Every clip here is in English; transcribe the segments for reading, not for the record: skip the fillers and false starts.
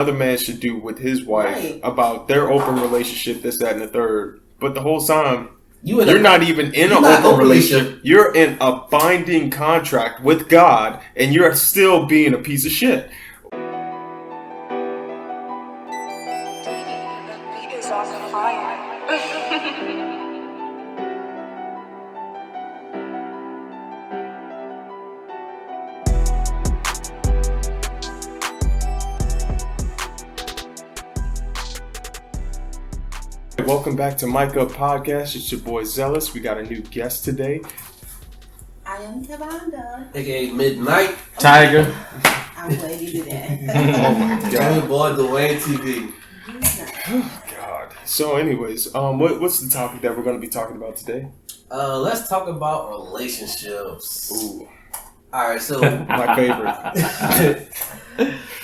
Another man should do with his wife about their open relationship, this, that, and the third. But the whole time, you're not even in an open relationship. You're in a binding contract with God, and you're still being a piece of shit. Welcome back to Mic Up Podcast. It's your boy Zealous. We got a new guest today. I am Tavanda. AKA Midnight Tiger. I'm glad you did that. Oh my god. Boy, Dwayne TV. Oh god. So anyways, what's the topic that we're going to be talking about today? Let's talk about relationships. Ooh. Alright, so My favorite.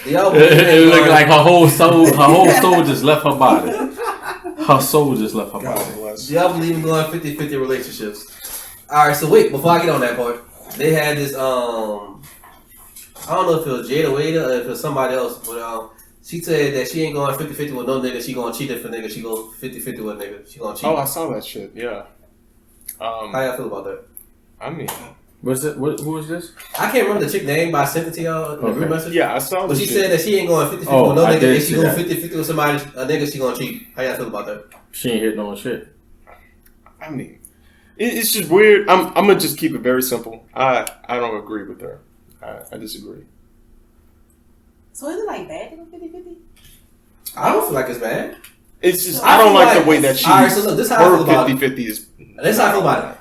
y'all It looked like her whole soul just left her body. Her soul just left her God body. bless. do y'all believe in going 50-50 relationships? Alright, so wait, before I get on that part, they had this I don't know if it was Jada Waiter or if it was somebody else, but she said that she ain't going 50-50 with no nigga, she gonna cheat if a nigga, she go 50-50 with a nigga. She gonna cheat. Oh, I saw that shit. Yeah. How y'all feel about that? I mean, What's it? Who was this? I can't remember the chick name, but I sent it to y'all in the group Okay. message. yeah, I saw But that she shit. said that she ain't going 50-50 Oh, with no I nigga. did If she see going that. 50-50 with somebody, a nigga, she gonna cheat. How y'all feel about that? She ain't hit no shit. I mean, it's just weird. I'm gonna just keep it very simple. I don't agree with her. I disagree. So is it like bad to go 50-50? I don't feel like it's bad. It's just I I don't feel like like the way that she alright, so look, this is how I feel about it. 50-50 is. That's how I feel about it.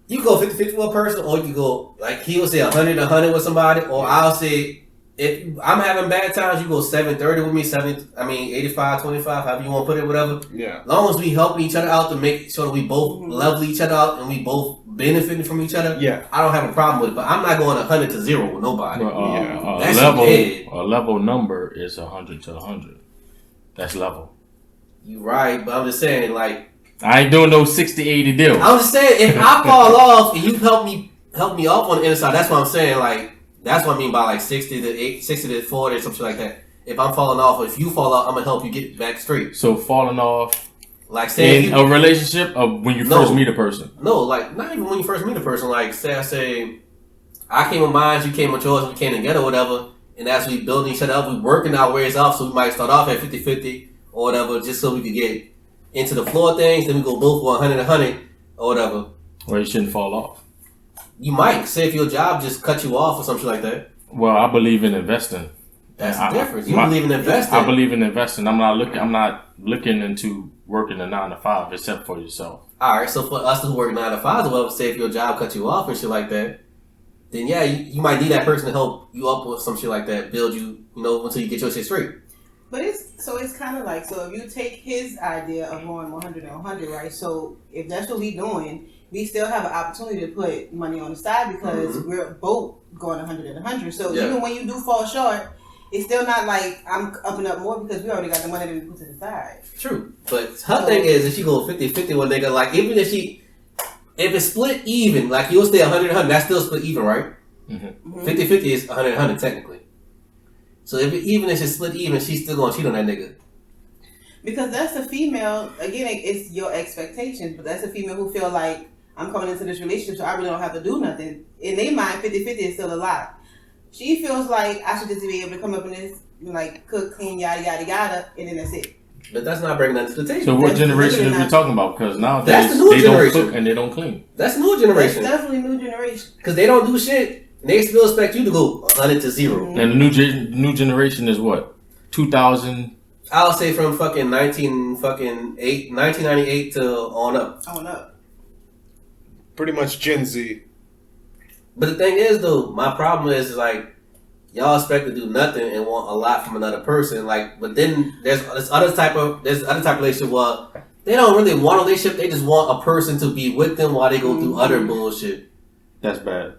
You go 50-50 with a person, or you go, like, he'll say 100-100 with somebody, or I'll say, if I'm having bad times, you go 7-30 with me, 85-25, however you want to put it, whatever. Yeah. As long as we helping each other out to make sure that we both level each other out and we both benefiting from each other, Yeah. I don't have a problem with it. But I'm not going 100-0 with nobody. Well, That's a level number is 100 to 100. That's level. You right, but I'm just saying, like, I ain't doing no 60-80 deal. I'm just saying, if I fall off and you help me up on the inside, that's what I'm saying. Like, that's what I mean by like 60 to 40 or something like that. If I'm falling off, or if you fall off, I'm gonna help you get back straight. So falling off Like, say in a relationship of when you first meet a person. No, like not even when you first meet a person. Like, say I came with mine, you came with yours, we came together, or whatever. And as we building each other up, we working our ways off. So we might start off at 50-50 or whatever, just so we could get into the floor things. Then we go both 100-100 or whatever. Or you shouldn't fall off. You might say if your job just cut you off or something like that. Well, I believe in investing. That's I- the difference. You my- believe in investing. I believe in investing. I'm not looking into working a 9 to 5 except for yourself. All right, so for us who work 9 to 5 or whatever, say if your job cut you off and shit like that, then yeah, you might need that person to help you up with some shit like that, build you, until you get your shit straight. But it's kind of like, so if you take his idea of going 100 and 100, right? So if that's what we doing, we still have an opportunity to put money on the side because we're both going 100 and 100. So even when you do fall short, it's still not like I'm up and up more because we already got the money that we put to the side. True. But her thing is, if she go 50-50 with a nigga, like, even if it's split even, like, you'll stay 100-100, that's still split even, right? 50-50 is 100-100 technically. So even if it's split even, she's still gonna cheat on that nigga. Because that's a female, again, it's your expectations, but that's a female who feel like I'm coming into this relationship, so I really don't have to do nothing. In their mind, 50-50 is still a lot. She feels like I should just be able to come up in this, like, cook, clean, yada, yada, yada, and then that's it. But that's not bringing nothing to the table. So what That's generation literally are we not- talking about? Because nowadays That's the new they generation. don't cook and they don't clean. That's new That's generation. definitely new generation. Because they don't do shit. And they still expect you to go 100-0. And the new generation is what? 2000. I'll say from fucking 1998 to on up. Oh, no. Pretty much Gen Z. But the thing is, though, my problem is like, y'all expect to do nothing and want a lot from another person. Like, but then there's other type of relationship where they don't really want a relationship. They just want a person to be with them while they go through other bullshit. That's bad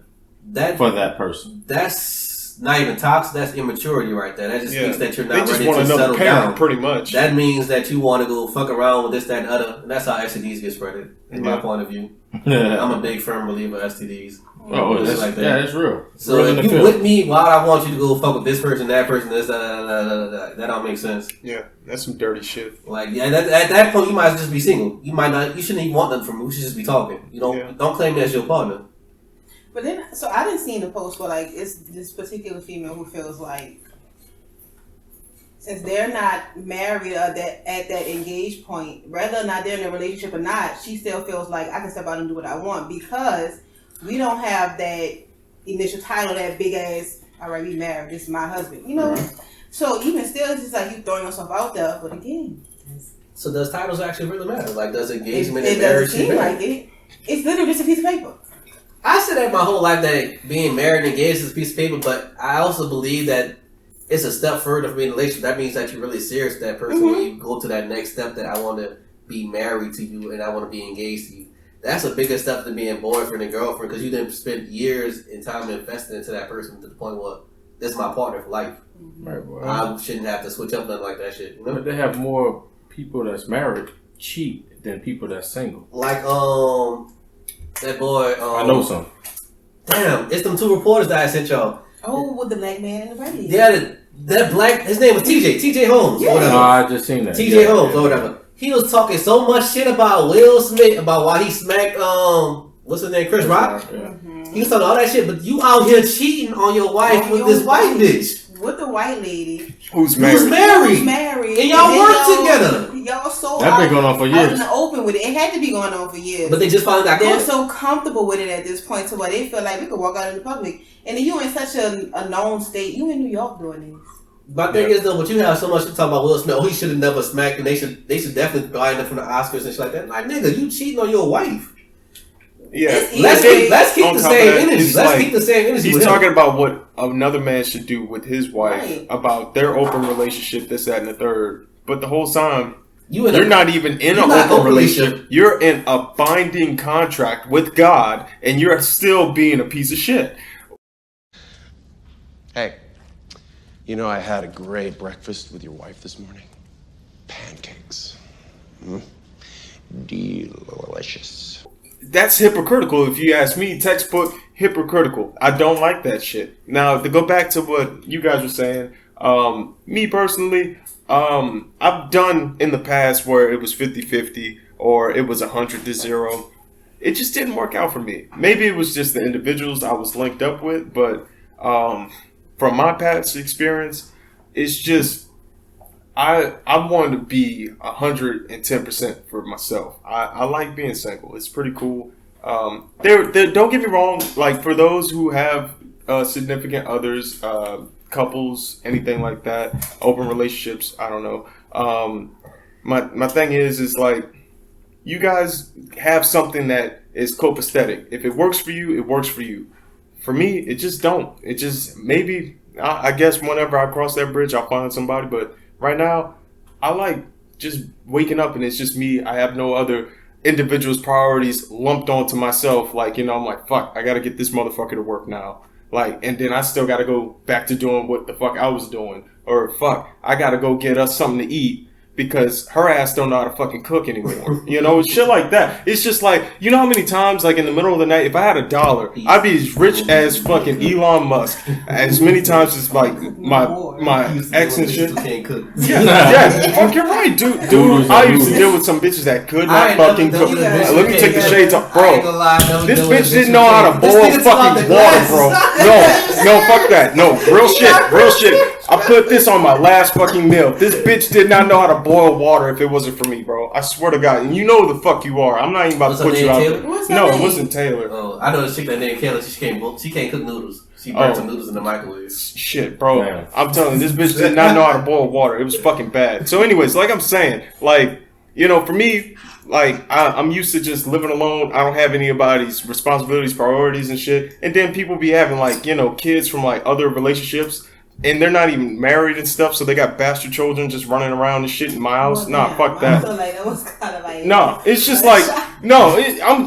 That for that person. That's not even toxic. That's immaturity right there. That just means that you're They not just ready want to another settle parent, down. pretty much. That means that you want to go fuck around with this, that, and other. And that's how STDs get spreaded, in my point of view. I'm a big firm believer of STDs. Oh, that's like that. Yeah, that's real. So if you with me, why would I want you to go fuck with this person, that person, this, that don't make sense. Yeah, that's some dirty shit. Like, yeah, at that point, you might just be single. You might not. You shouldn't even want nothing from me. You should just be talking. You don't claim me as your partner. But then, so I didn't see in the post where like it's this particular female who feels like since they're not married or that at that engaged point, whether or not they're in a relationship or not, she still feels like I can step out and do what I want because we don't have that initial title, that big ass, all right, we married, this is my husband. You know? Right. So even still, it's just like you throwing yourself out there, but again. So does titles actually really matter? Like, does engagement and marriage seem like it? It's literally just a piece of paper. I said that my whole life that being married and engaged is a piece of paper, but I also believe that it's a step further from being in a relationship. That means that you're really serious with that person when you go to that next step that I want to be married to you and I want to be engaged to you. That's a bigger step than being boyfriend and girlfriend because you didn't spend years in time investing into that person to the point where this is my partner for life. Right, well, I shouldn't have to switch up nothing like that shit. You know? But they have more people that's married cheat than people that's single. Like that boy. I know some. Damn, it's them two reporters that I sent y'all. Oh, with the black man in the radio. Yeah, that black. His name was TJ Holmes. Yeah. Or whatever. I just seen that. TJ Holmes or whatever. He was talking so much shit about Will Smith, about why he smacked what's his name, Chris Rock. Yeah. Mm-hmm. He was talking all that shit, but you out here cheating on your wife with this white bitch. With the white lady. Who's married. And y'all work together. Y'all so that been going on for years. Out in the open with it. It had to be going on for years. But they just found out. They're so comfortable with it at this point to where they feel like we could walk out in the public. And then you in such a known state. You in New York doing this. My thing is though, but you have so much to talk about Will Smith. Oh, he should have never smacked, and they should definitely buy him from the Oscars and shit like that. Like, nigga, you cheating on your wife. Yeah, let's keep the same energy. Let's keep the same energy. He's talking about what another man should do with his wife, about their open relationship, this, that, and the third. But the whole time, you're not even in an open relationship. You're in a binding contract with God, and you're still being a piece of shit. Hey. You know, I had a great breakfast with your wife this morning. Pancakes. Delicious. That's hypocritical if you ask me. Textbook hypocritical. I don't like that shit. Now, to go back to what you guys were saying, me personally, I've done in the past where it was 50-50 or it was 100-0. It just didn't work out for me. Maybe it was just the individuals I was linked up with, but from my past experience, it's just I wanted to be 110% for myself. I like being single. It's pretty cool. Don't get me wrong. Like for those who have significant others, couples, anything like that, open relationships. I don't know. My thing is like you guys have something that is copacetic. If it works for you, it works for you. For me, it just don't. It just maybe I guess whenever I cross that bridge, I'll find somebody. But right now, I like just waking up and it's just me. I have no other individuals' priorities lumped onto myself. Like, you know, I'm like, fuck, I got to get this motherfucker to work now. Like, and then I still got to go back to doing what the fuck I was doing. Or fuck, I got to go get us something to eat because her ass don't know how to fucking cook anymore. You know, shit like that. It's just like, you know how many times, like in the middle of the night, if I had $1, I'd be as rich as fucking Elon Musk. As many times as like my ex and shit. Yeah, fucking right, dude. I used to deal with some bitches that could not fucking cook. Let me take the shades off, bro. This bitch didn't know how to boil fucking water, bro. No, fuck that. No, real shit. I put this on my last fucking meal. This bitch did not know how to boil water if it wasn't for me, bro. I swear to God. And you know who the fuck you are. I'm not even about to put you out there. No, it wasn't Taylor. Oh, I know this chick that named Kayla. She can't cook noodles. She burnt some noodles in the microwave. Shit, bro. Man. I'm telling you, this bitch did not know how to boil water. It was fucking bad. So anyways, like I'm saying, like, you know, for me, like, I'm used to just living alone. I don't have anybody's responsibilities, priorities, and shit. And then people be having, like, you know, kids from, like, other relationships. And they're not even married and stuff, so they got bastard children just running around and shit in my house. Well, nah, fuck that. So like, that was kind of like... No, it's just like... No,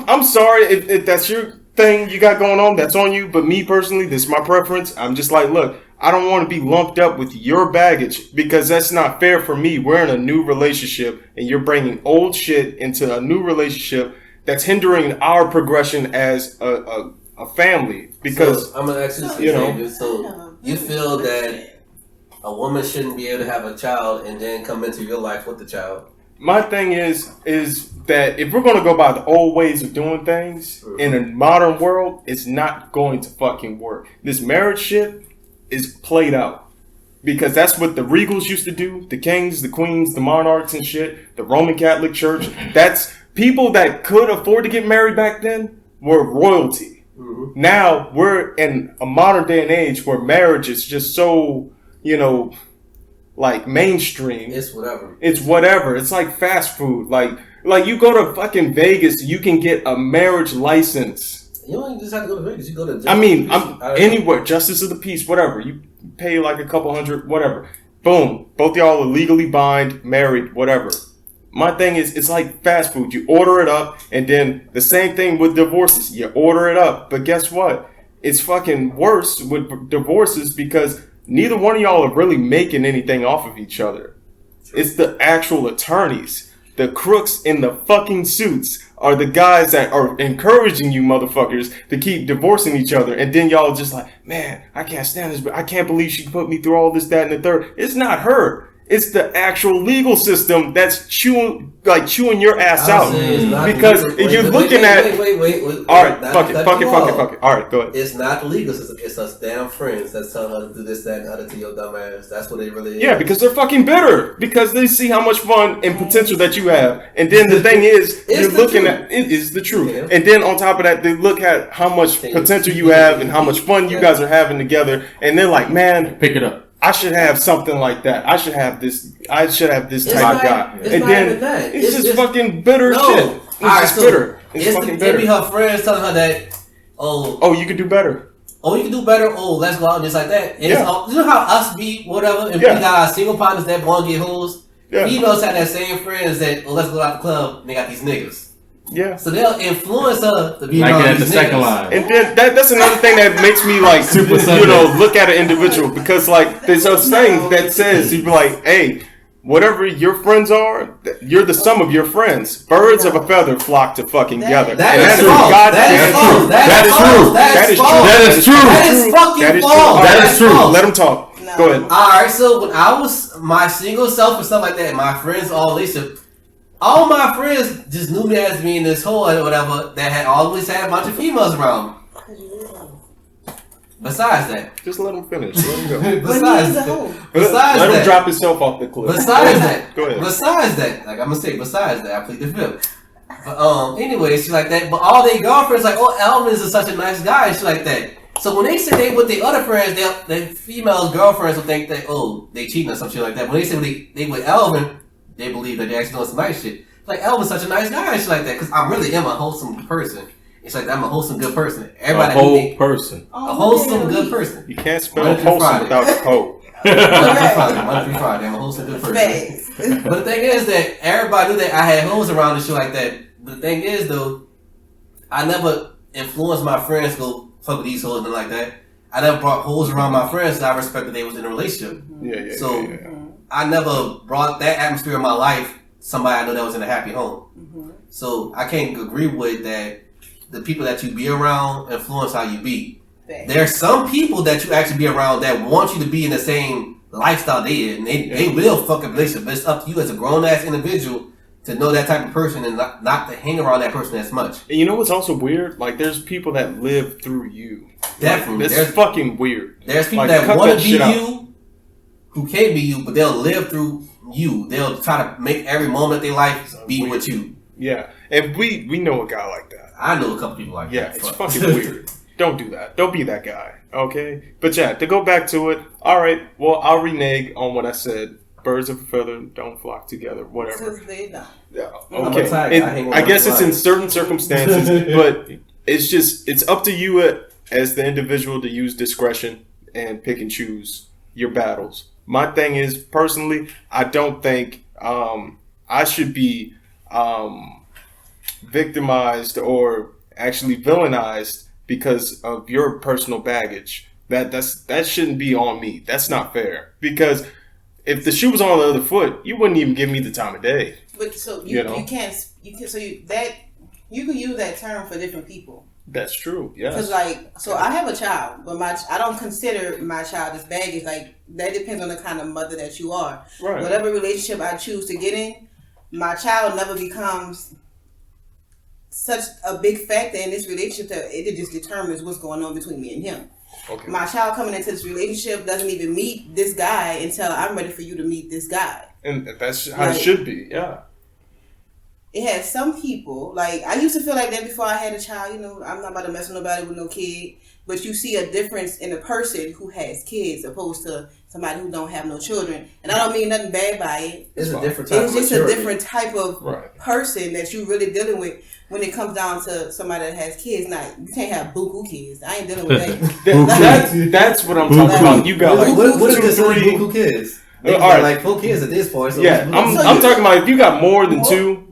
I'm sorry if that's your thing you got going on. That's on you. But me personally, this is my preference. I'm just like, look, I don't want to be lumped up with your baggage because that's not fair for me. We're in a new relationship, and you're bringing old shit into a new relationship that's hindering our progression as a a family. Because so, I'm gonna ask you, so you feel that a woman shouldn't be able to have a child and then come into your life with the child? My thing is that if we're gonna go by the old ways of doing things in a modern world, it's not going to fucking work. This marriage shit is played out. Because that's what the Regals used to do, the kings, the queens, the monarchs and shit, the Roman Catholic Church. That's people that could afford to get married back then were royalty. Mm-hmm. Now we're in a modern day and age where marriage is just so, like mainstream. It's whatever. It's like fast food. Like you go to fucking Vegas, you can get a marriage license. You don't just have to go to Vegas. You go to anywhere, Justice of the Peace, whatever. You pay like a couple hundred, whatever. Boom. Both y'all are legally bind, married, whatever. My thing is, it's like fast food. You order it up, and then the same thing with divorces. You order it up, but guess what? It's fucking worse with divorces because neither one of y'all are really making anything off of each other. It's the actual attorneys. The crooks in the fucking suits are the guys that are encouraging you motherfuckers to keep divorcing each other. And then y'all just like, man, I can't stand this, but I can't believe she put me through all this, that, and the third. It's not her. It's the actual legal system that's chewing your ass out. Because you're looking at... Wait. All right, fuck it. All right, go ahead. It's not the legal system. It's us damn friends that's telling her to do this, that, and the other to your dumb ass. That's what it really is. Yeah, because they're fucking bitter. Because they see how much fun and potential that you have. And then the thing is, you're looking at... It is the truth. Yeah. And then on top of that, they look at how much potential you have and how much fun you guys are having together. And they're like, man... Pick it up. I should have something like that. I should have this type of guy. And then it's just fucking bitter shit. It's just bitter. It's fucking bitter. Maybe her friends telling her that, you can do better. Oh, you can do better. Oh, let's go out and just like that. And you know how us be whatever, and we got our single partners that want to get hoes. Yeah. Females have that same friends that let's go out the club. And they got these niggas. Yeah. So they'll influence her to be like at the second line. And then that's another thing that makes me like look at an individual because like there's a saying that says you'd be like, hey, whatever your friends are, you're the sum of your friends. Birds of a feather flock to fucking together. That is true. That is true. That is fucking false. That is true. Let them talk. No. Go ahead. Alright, so when I was my single self and stuff like that, my friends all my friends just knew me as being this hoe or whatever that had always had a bunch of females around me. Besides that. Just let him finish. Let him go. Let him drop himself off the cliff. Besides that. Go ahead. Besides that. Like I'm going to say, besides that, I plead the fifth. But anyway, she's like that. But all their girlfriends like, Elvin is such a nice guy and shit like that. So when they say they with their other friends, their female girlfriends will think that, they cheating or some shit like that. When they say they with Elvin, they believe that they actually doing some nice shit. Like, Elvin's such a nice guy and shit like that. Because I really am a wholesome person. It's like, I'm a wholesome, good person. Everybody a wholesome, good person. You can't spell wholesome without a hoe. Monday through Friday. I'm a wholesome, good person. But the thing is that everybody knew that I had hoes around and shit like that. But the thing is, though, I never influenced my friends to go fuck with these hoes and like that. I never brought hoes around my friends because I respected they was in a relationship. Yeah. I never brought that atmosphere in my life. Somebody I know that was in a happy home. Mm-hmm. So I can't agree with that. The people that you be around influence how you be. There's some people that you actually be around that want you to be in the same lifestyle they in. They will fuck a relationship. But it's up to you as a grown ass individual to know that type of person and not to hang around that person as much. And you know what's also weird? Like there's people that live through you. Definitely. Like, that's fucking weird. There's people that want to be you. Who can't be you, but they'll live through you. They'll try to make every moment of their life be with you. Yeah. And we know a guy like that. I know a couple people like that. Yeah, it's fucking weird. Don't do that. Don't be that guy. Okay? But yeah, to go back to it, alright, well, I'll renege on what I said. Birds of a feather don't flock together, whatever. Because they don't. Yeah, okay. I guess it's in certain circumstances, but it's up to you as the individual to use discretion and pick and choose your battles. My thing is, personally, I don't think I should be victimized or actually villainized because of your personal baggage. That shouldn't be on me. That's not fair. Because if the shoe was on the other foot, you wouldn't even give me the time of day. But so you can use that term for different people. That's true. Yeah. Because so I have a child, but I don't consider my child as baggage. Like that depends on the kind of mother that you are. Right. Whatever relationship I choose to get in, my child never becomes such a big factor in this relationship that it just determines what's going on between me and him. Okay. My child coming into this relationship doesn't even meet this guy until I'm ready for you to meet this guy. And that's how it should be. Yeah. It has some people, like, I used to feel like that before I had a child. You know, I'm not about to mess with nobody with no kid. But you see a difference in a person who has kids opposed to somebody who don't have no children. And I don't mean nothing bad by it. It's a different type It's of just maturity. a different type of person that you really dealing with when it comes down to somebody that has kids. Now, you can't have buku kids. I ain't dealing with that. That's what I'm talking about. You got like what is 2, this 3 buku kids? They all got right. like 4 kids at this point. So yeah, I'm talking about if you got more than 2.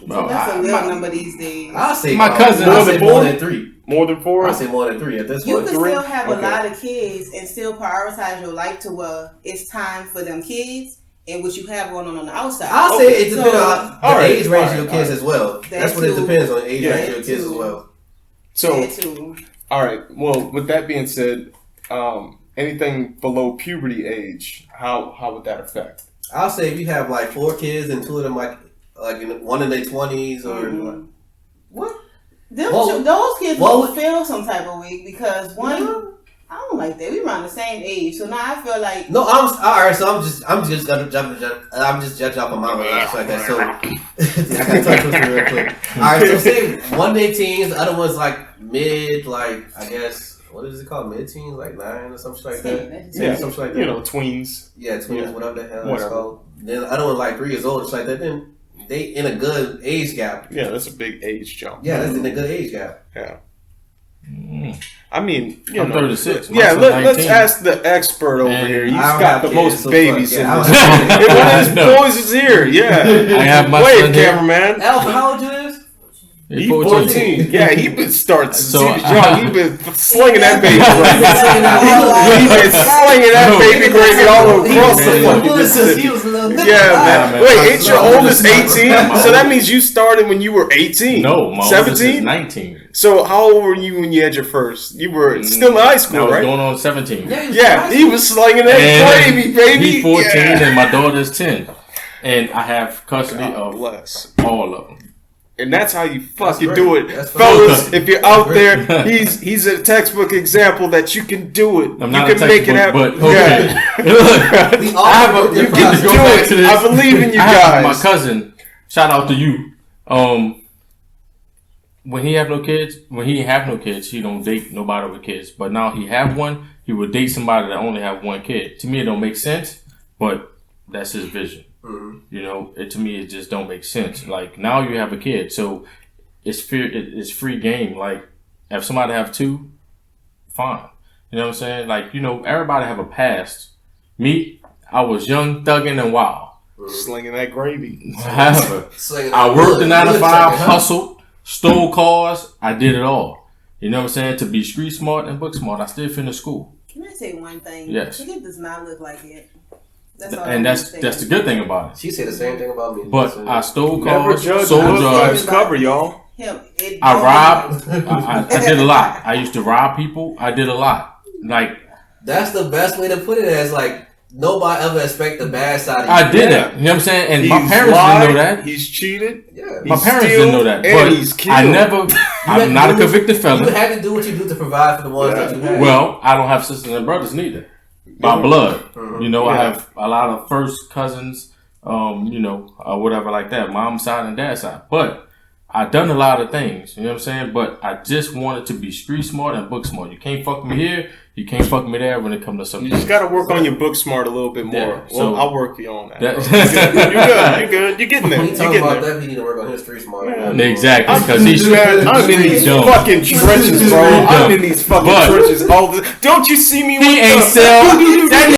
That's a real number these days. I'll say my cousin I'll say more than 3. More than 4? I'll say more than 3 at this You point. can still have a lot of kids and still prioritize your life to where it's time for them kids and what you have going on the outside. I'll say it depends on the age range of your kids as well. That That's what it too. depends on, the age range of your That kids too. as well. So, all right. Well, with that being said, anything below puberty age, how would that affect? I'll say if you have like 4 kids and 2 of them like one in their 20s or what? Those kids will feel some type of way because one, I don't like that. We around the same age, so now I feel like no. I'm just judging off of my relationship like that. So I gotta touch with you real quick. All right, so say one in their teens, the other one's like mid, like I guess what is it called, mid teens, like 9 or something like that. Yeah, something like that. You know, tweens. Yeah, tweens, whatever the hell it's called. Then the other one like 3 years old, just like that. Then they in a good age gap. Yeah, that's a big age jump. Yeah, that's in a good age gap. Yeah. I mean, I'm 36. Yeah, let's ask the expert over here. He's got the most babies in this. One of his boys is here. Yeah. I have my Wave son here. cameraman. Alpha, how old you is? He 14. Yeah, he been starting So, he been slinging that baby. He been slinging that No. baby gravy all across the fucking Mississippi. He was a little nigga. Yeah, man. man. Wait, My ain't your son- oldest my 18? son- So that means you started when you were 18? No, my oldest is 17? 19. So how old were you when you had your first? You were still in high I school, was right? going on 17. Yeah, he was slinging that And gravy, baby. He's 14 Yeah. and my daughter's 10. And I have custody God of bless. all of them. And that's how you fucking great. do it. That's Fellas, great. if you're out there, he's a textbook example that you can do it. I'm you not can a make it textbook, happen. but okay. Yeah. We all I have a, you you can can just go do back it. to this. I believe in you I have guys. my cousin, shout out to you. When he didn't have no kids, he don't date nobody with kids. But now he have one, he would date somebody that only have one kid. To me, it don't make sense, but that's his vision. Mm-hmm. You know, to me, it just don't make sense. Like now you have a kid, so it's free game. Like if somebody have 2, fine. You know what I'm saying? Like, you know, everybody have a past. Me, I was young, thugging, and wild. Slinging that gravy. However, I worked a 9 to 5, hustled, stole cars. I did it all. You know what I'm saying? To be street smart and book smart, I still finished school. Can I say one thing? Yes. It does not look like it. That's all And that's the good thing about it. She said the same thing about me. But I stole Never cars, judge sold a book by its drugs. cover, y'all. I robbed. I did a lot. I used to rob people. I did a lot. Like that's the best way to put it. As like nobody ever expect the bad side of you. I did that. You know what I'm saying? And my He's parents lied, didn't know that. He's cheated. Yeah. My He's parents steal, didn't know that. and But he's killed. I'm not a convicted You felon. had to do what you do to provide for the ones that you had. Well, I don't have sisters and brothers neither. By blood. You know, I Yeah. have a lot of first cousins, you know, whatever like that. Mom's side and dad's side. But I done a lot of things, you know what I'm saying? But I just wanted to be street smart and book smart. You can't fuck me here, you can't fuck me there when it comes to something. You just got to work on your book smart a little bit more. Yeah, Well, so- I'll work you on that. That- You're good. You're good. You're getting there. When You're you talking getting about there. that, he need to work on his street smart. Exactly, because I'm in these dumb. fucking trenches, bro. I'm in these fucking But- trenches all the. Don't you see me? He with ain't the- sell. That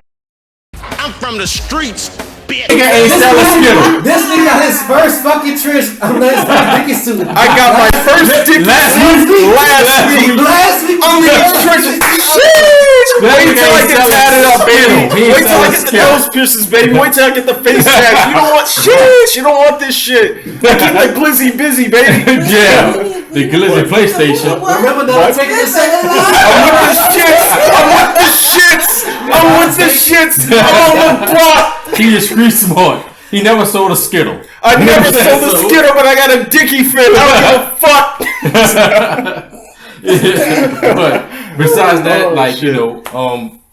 I'm from the streets. bitch. Nigga ain't selling Skittle. This nigga got his first fucking Trish. I'm not his first Dickie suit. I got my first Dickie last week. Last week. I'm gonna get Trish. Wait till I get tatted up, baby. Wait till I get the nose piercings, baby. Wait till I get the face tats. You don't want shit. You don't want this shit. I keep the glizzy busy, baby. Yeah, the Glizzy PlayStation. Remember that? Taking the second line. I'm with the shits. I'm on the block. He is street smart. He never sold a Skittle. I never sold a Skittle, but I got a Dickie fit. I don't give a fuck. But besides that, like, you know,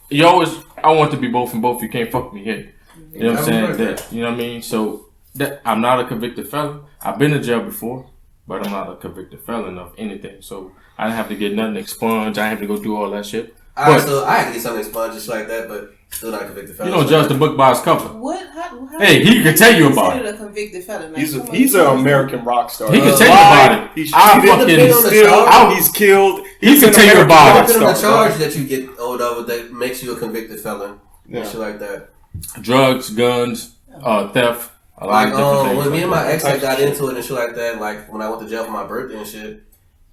you always, I want to be both and both. You can't fuck me here. You know what I'm saying? That, you know what I mean? So that I'm not a convicted felon. I've been to jail before, but I'm not a convicted felon of anything. So I didn't have to get nothing expunged. I didn't have to go do all that shit. Alright, so I had to get something expunged just like that, but still not a convicted felon. You don't judge the book by its cover. How Hey, he can tell you about it. A convicted felon? Like, He's an American rock star. He can tell you about it. He's He's killed. He can tell you about it. On the charge that you get owed of that makes you a convicted felon. Yeah. And shit like that. Drugs, guns, theft. A lot of different things. When me and my ex that. got into it and shit like that, like when I went to jail for my birthday and shit,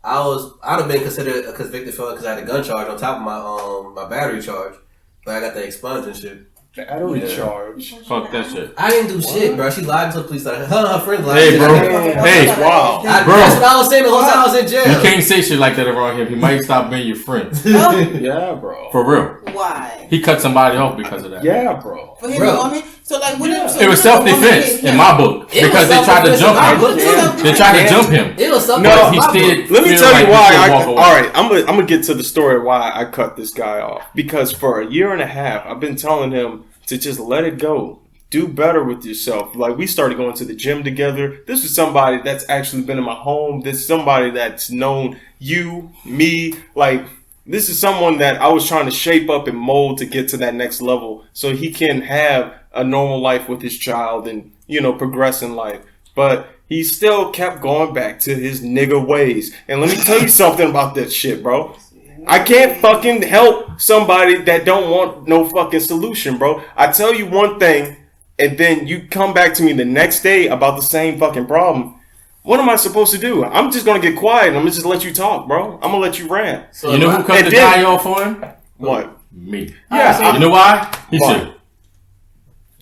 I'd have been considered a convicted felon because I had a gun charge on top of my battery charge, but I got the expunged and shit. Battery charge. Fuck that shit. I didn't do shit, bro. She lied to the police. Her friend lied. Hey, bro. Hey, wow. Bro. That's what I was saying the whole time I was in jail. You can't say shit like that around him. He might stop being your friend. Yeah, bro. For real. Why? He cut somebody off because of that. Yeah, bro. For him, woman. So like, it was self-defense in my book because they tried to jump him. They tried to jump him. It was something. No, he still. Let me tell you why. All right, I'm gonna get to the story of why I cut this guy off. Because for a year and a half, I've been telling him to just let it go. Do better with yourself. Like, we started going to the gym together. This is somebody that's actually been in my home. This is somebody that's known you, me. Like, this is someone that I was trying to shape up and mold to get to that next level so he can have a normal life with his child and, you know, progress in life. But he still kept going back to his nigga ways. And let me tell you something about that shit, bro. I can't fucking help somebody that don't want no fucking solution, bro. I tell you one thing, and then you come back to me the next day about the same fucking problem. What am I supposed to do? I'm just gonna get quiet and I'm gonna just let you talk, bro. I'm gonna let you rant. So you know who cut the tie off for him? What? Me. Yeah. You know why? He said,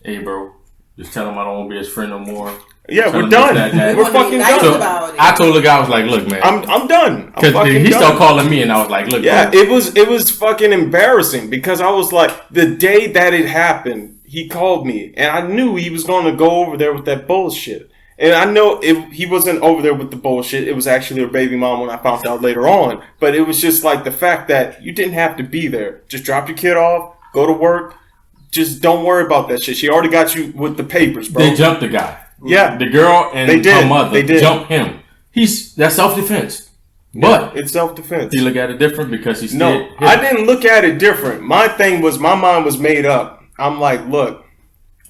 "Hey, bro, just tell him I don't want to be his friend no more." Yeah, we're done. We're fucking done. So I told the guy, I was like, "Look, man, I'm done." Because he started calling me, and I was like, "Look, yeah, bro. it was fucking embarrassing because I was like, the day that it happened, he called me, and I knew he was going to go over there with that bullshit. And I know if he wasn't over there with the bullshit, it was actually her baby mom when I found out later on. But it was just like the fact that you didn't have to be there. Just drop your kid off, go to work. Just don't worry about that shit. She already got you with the papers, bro. They jumped the guy. Yeah. The girl and her mother jumped him. That's self-defense. But it's self-defense. You look at it different because he's No, I didn't look at it different. My thing was, my mind was made up. I'm like, look,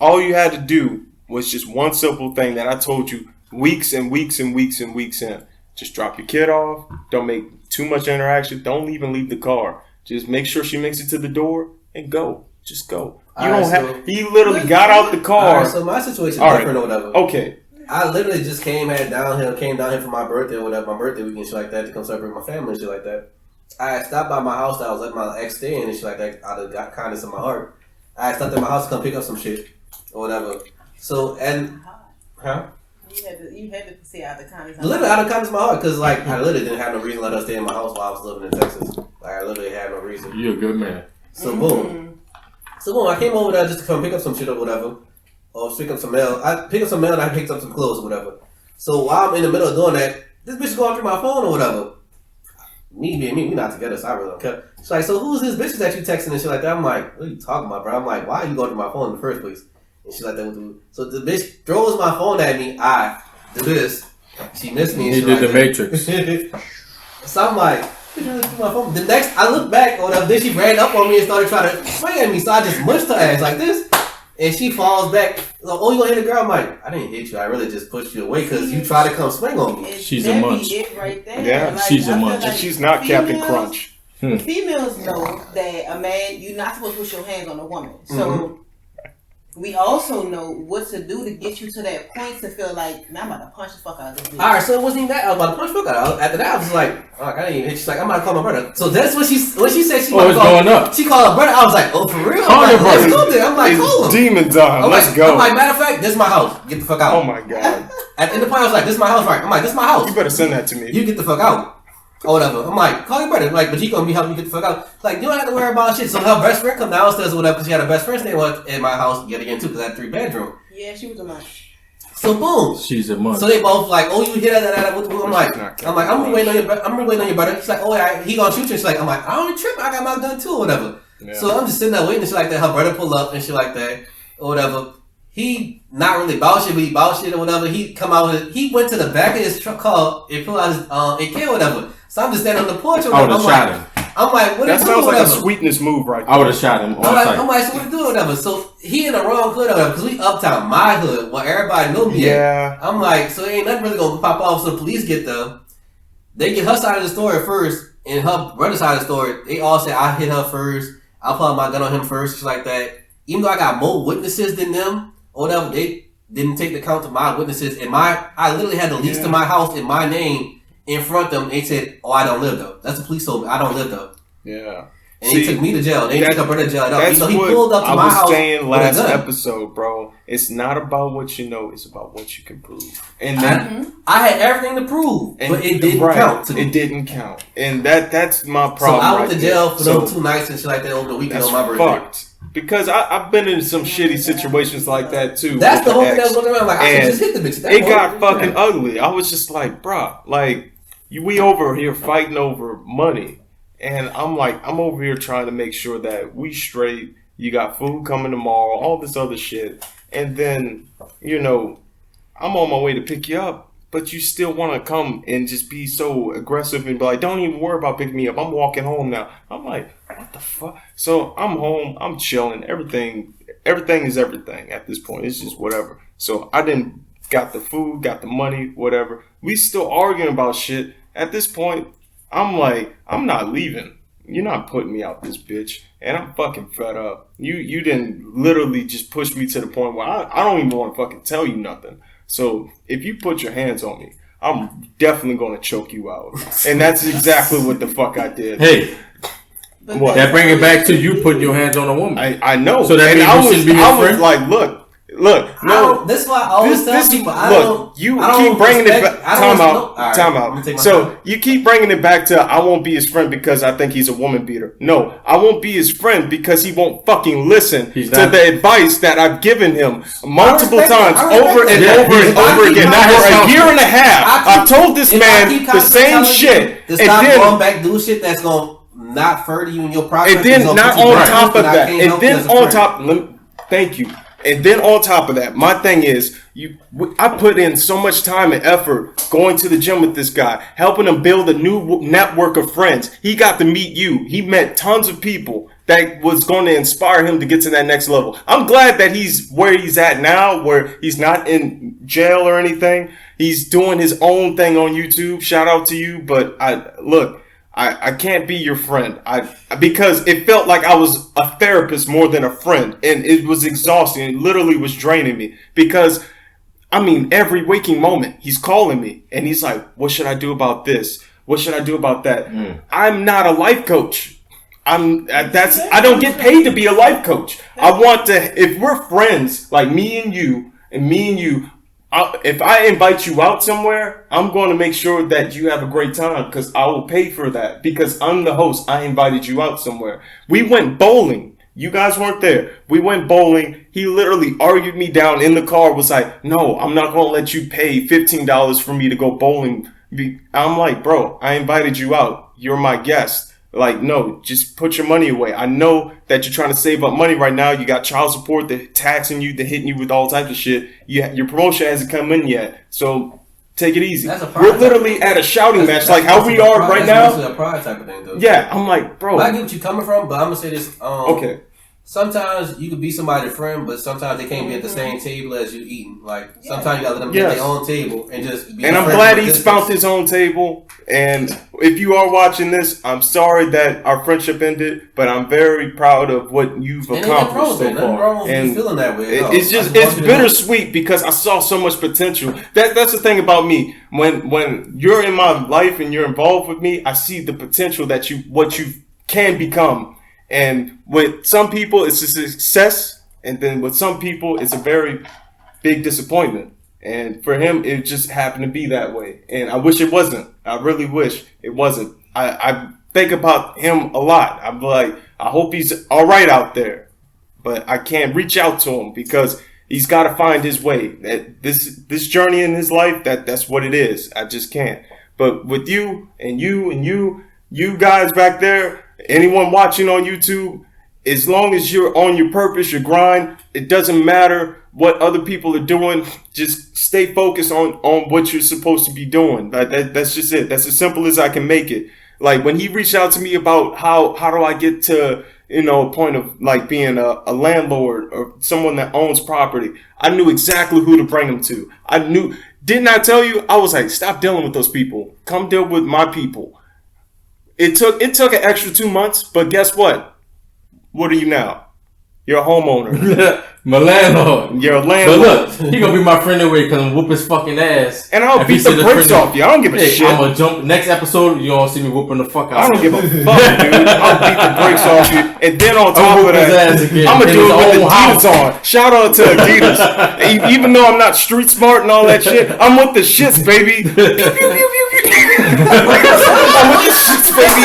all you had to do was just one simple thing that I told you weeks and weeks and weeks and weeks in. Just drop your kid off. Don't make too much interaction. Don't even leave the car. Just make sure she makes it to the door and go. Just go. You don't have. He literally got out the car. So my situation is different or whatever. Okay. I literally just came down here for my birthday or whatever, my birthday weekend, shit like that, to come celebrate with my family and shit like that. I stopped by my house that I was letting my ex stay in and shit like that out of kindness in my heart. I stopped at my house to come pick up some shit or whatever. So, and, huh? You had to say out of kindness. Literally out of kindness in my heart, because like I literally didn't have no reason to let her stay in my house while I was living in Texas. Like I literally had no reason. You're a good man. So boom, I came over there just to come pick up some shit or whatever, or pick up some mail. I picked up some mail and I picked up some clothes or whatever. So while I'm in the middle of doing that, this bitch is going through my phone or whatever. We not together, so I really don't care. She's like, so who's this bitch that you texting and shit like that? I'm like, what are you talking about, bro? I'm like, why are you going through my phone in the first place? And shit like that. So the bitch throws my phone at me. I do this. She missed me. And he shit did like the Matrix. So I'm like, my phone. The next, I look back or whatever. Then she ran up on me and started trying to swing at me. So I just mushed her ass like this, and she falls back. Like, oh, you gonna hit the girl? I'm like, I didn't hit you. I really just pushed you away because you tried to come swing on me. She's a munch. Right there. Yeah, like, she's a munch. Like she's not Captain Crunch. Females know that a man, you're not supposed to put your hands on a woman. So we also know what to do to get you to that point to feel like, man, I'm about to punch the fuck out of this bitch. Alright, so it wasn't even that. I was about to punch the fuck out of her. After that, I was like, oh, I didn't even hit. She's like, I'm about to call my brother. So that's when she said she was going up. She called her brother. I was like, oh, for real? Call I'm your like, let's brother. go there. I'm like, call him. Demon time. Let's go. I'm like, matter of fact, this is my house. Get the fuck out. Oh my god. At the end of the point, I was like, this is my house, right? I'm like, this is my house. You better send that to me. You get the fuck out. Or whatever. I'm like, call your brother. Like, but he gonna be helping you get the fuck out. Like, you don't have to worry about shit. So her best friend come downstairs or whatever because she had her best friend stay at my house yet again too because I had a 3-bedroom. Yeah, she was a mom. So boom. She's a mother. So they both like, oh, you hear that? I'm like, I'm really waiting on your brother. She's like, oh yeah, he gonna shoot you. She's like, I'm like, I don't trip. I got my gun too or whatever. Yeah. So I'm just sitting there waiting and shit like that. Her brother pull up and shit like that or whatever. He not really about shit, but he about shit or whatever. He come out. He went to the back of his truck car and pulled out his AK or whatever. So I'm just standing on the porch. I would have shot him. I'm like, what? That sounds like a sweetness move, right there. I would have shot him. I'm like, so what you doing, whatever? So he in the wrong hood, or whatever, because we uptown, my hood, where everybody know me. Yeah. At. I'm like, so ain't nothing really gonna pop off. So the police get there. They get her side of the story first, and her brother's side of the story. They all say I hit her first. I pulled my gun on him first, shit like that. Even though I got more witnesses than them, or whatever, they didn't take the count of my witnesses. And I literally had the lease to my house in my name. In front of them, they said, "Oh, I don't live though." That's the police told me. I don't live though. Yeah. And they took me to jail. They took her brother to jail. That's he pulled up to my house. I was saying last episode, bro. It's not about what you know. It's about what you can prove. And then I had everything to prove, but it didn't count. To me. It didn't count, and that's my problem. So I went to jail for those 2 nights and shit like that over the weekend on my birthday. Fucked. Because I've been in some shitty situations like that too. That's the whole thing I was looking around like I should just hit the bitch. It got fucking ugly. I was just like, bruh, like we over here fighting over money. And I'm like, I'm over here trying to make sure that we straight. You got food coming tomorrow, all this other shit. And then, you know, I'm on my way to pick you up, but you still want to come and just be so aggressive and be like, don't even worry about picking me up. I'm walking home now. I'm like, what the fuck? So I'm home. I'm chilling. Everything is everything at this point. It's just whatever. So I didn't got the food, got the money, whatever. We still arguing about shit. At this point, I'm like, I'm not leaving. You're not putting me out this bitch. And I'm fucking fed up. You didn't literally just push me to the point where I don't even want to fucking tell you nothing. So if you put your hands on me, I'm definitely going to choke you out. And that's exactly what the fuck I did. Hey. What? That bring it back to you putting your hands on a woman. I know. So that means you shouldn't be your friend? Like, look, no. This is why I always tell people. You keep bringing it back. Time out. So you keep bringing it back to I won't be his friend because I think he's a woman beater. No, I won't be his friend because he won't fucking listen to the advice that I've given him multiple times, over and over again. For a year and a half, I've told this man the same shit, and then going back do shit that's gonna not further you in your progress. And then not on top of that, and then on top. Thank you. And then on top of that, my thing is, I put in so much time and effort going to the gym with this guy, helping him build a new network of friends. He got to meet you. He met tons of people that was going to inspire him to get to that next level. I'm glad that he's where he's at now, where he's not in jail or anything. He's doing his own thing on YouTube. Shout out to you. But I can't be your friend. Because it felt like I was a therapist more than a friend. And it was exhausting. It literally was draining me. Because, I mean, every waking moment, he's calling me. And he's like, what should I do about this? What should I do about that? I'm not a life coach. I don't get paid to be a life coach. I want to, if we're friends, like me and you, if I invite you out somewhere, I'm going to make sure that you have a great time because I will pay for that because I'm the host. I invited you out somewhere. We went bowling. You guys weren't there. We went bowling. He literally argued me down in the car, was like, no, I'm not going to let you pay $15 for me to go bowling. I'm like, bro, I invited you out. You're my guest. Like, no, just put your money away. I know that you're trying to save up money right now. You got child support, they're taxing you, they're hitting you with all types of shit. Your promotion hasn't come in yet. So take it easy. We're literally at a shouting match, like how we are right now. That's a pride type of thing, though. Yeah, I'm like, bro. I get what you're coming from, but I'm going to say this. Okay. sometimes you could be somebody's friend, but sometimes they can't be at the same table as you eating. Like sometimes you gotta let them get their own table and just be. And I'm glad he's found his own table. And if you are watching this, I'm sorry that our friendship ended, but I'm very proud of what you've accomplished so far. And feeling that way. It's bittersweet because I saw so much potential. That's the thing about me. When you're in my life and you're involved with me, I see the potential that what you can become. And with some people, it's a success, and then with some people, it's a very big disappointment. And for him, it just happened to be that way. And I wish it wasn't. I really wish it wasn't. I think about him a lot. I'm like, I hope he's all right out there. But I can't reach out to him because he's got to find his way. That this journey in his life, that's what it is. I just can't. But with you and you guys back there, anyone watching on YouTube, as long as you're on your purpose, your grind, it doesn't matter what other people are doing. Just stay focused on what you're supposed to be doing. That's just it. That's as simple as I can make it. Like when he reached out to me about how do I get to, a point of like being a landlord or someone that owns property, I knew exactly who to bring him to. Didn't I tell you? I was like, stop dealing with those people. Come deal with my people. It took an extra 2 months, but guess what? What are you now? You're a homeowner. My landlord. You're a landlord. But look, he gonna be my friend anyway because I'm whoop his fucking ass. And I'll beat the brakes off you. I don't give a shit. I'm gonna jump. Next episode, you gonna see me whooping the fuck out. I don't give a fuck, dude. I'll beat the brakes off you. And then on top of that, I'm gonna do it with the Adidas on. Shout out to Adidas. Even though I'm not street smart and all that shit, I'm with the shits, baby. I'm with the shits, baby.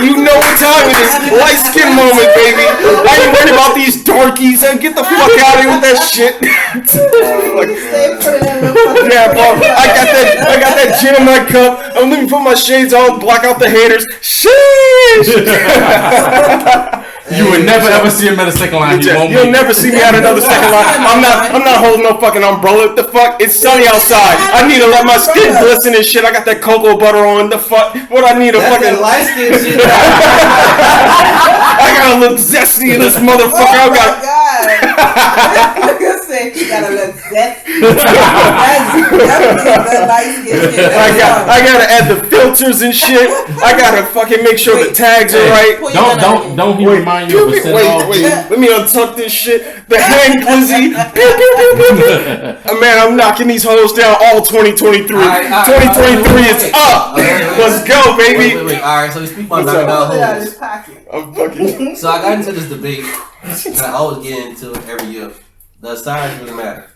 You know what time it is. Light skin moment, baby. I ain't worried about these darkies. Get the fuck out of here with that shit. Yeah, bro. I got that gin in my cup. I'm let me put my shades on, block out the haters. Sheesh. You would never ever see him at a second line. You'll never see me at another second line. I'm not holding no fucking umbrella. What the fuck? It's sunny outside. I need to let my skin glisten and shit. I got that cocoa butter on. The fuck? What I need a fucking light skin shit. I gotta look zesty in this motherfucker. Oh my god. Like I said, you gotta look zesty. I gotta add the filters and shit. I gotta fucking make sure the tags are right. Don't he remind you of a Wait. Let me untuck this shit. The hand glizzy. Man, I'm knocking these hoes down all 2023. 2023 is up. Let's go, baby. Wait. All right, so we speak about knocking down hoes. I'm fucking. So I got into this debate that I always get into every year. Does size really matter?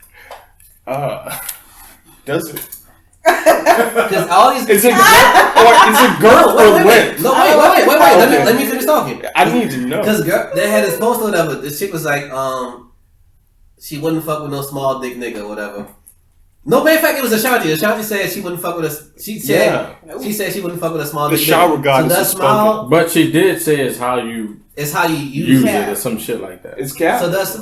Does it? Because all these is it girth or length? No, wait. Okay. Let me finish talking. I need to know. Because they had this post or whatever. This chick was like, she wouldn't fuck with no small dick nigga or whatever. No, matter of fact, it was Ashanti. Ashanti said she wouldn't fuck with a. She said she wouldn't fuck with a small dick nigga. The shower god is spoken. But she did say it's how you use it or some shit like that. It's cap. So that's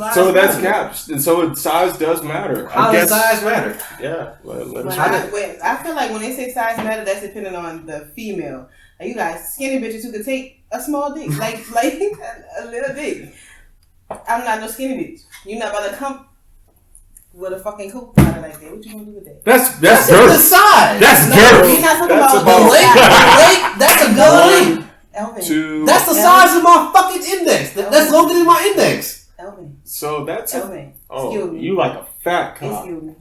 cap. And so size does matter. How does size matter? Yeah. I feel like when they say size matter, that's depending on the female. Like you guys, skinny bitches who could take a small dick, like a little dick. I'm not no skinny bitch. You're not about to come with a fucking coke powder like that. What you gonna do with that? That's girth. The size. That's girth. We're not talking That's about the length. That's a good length. Elvin. That's the size of my fucking index. That's longer than my index. Elvin. So that's Elvin. You like a fat cock. Excuse me.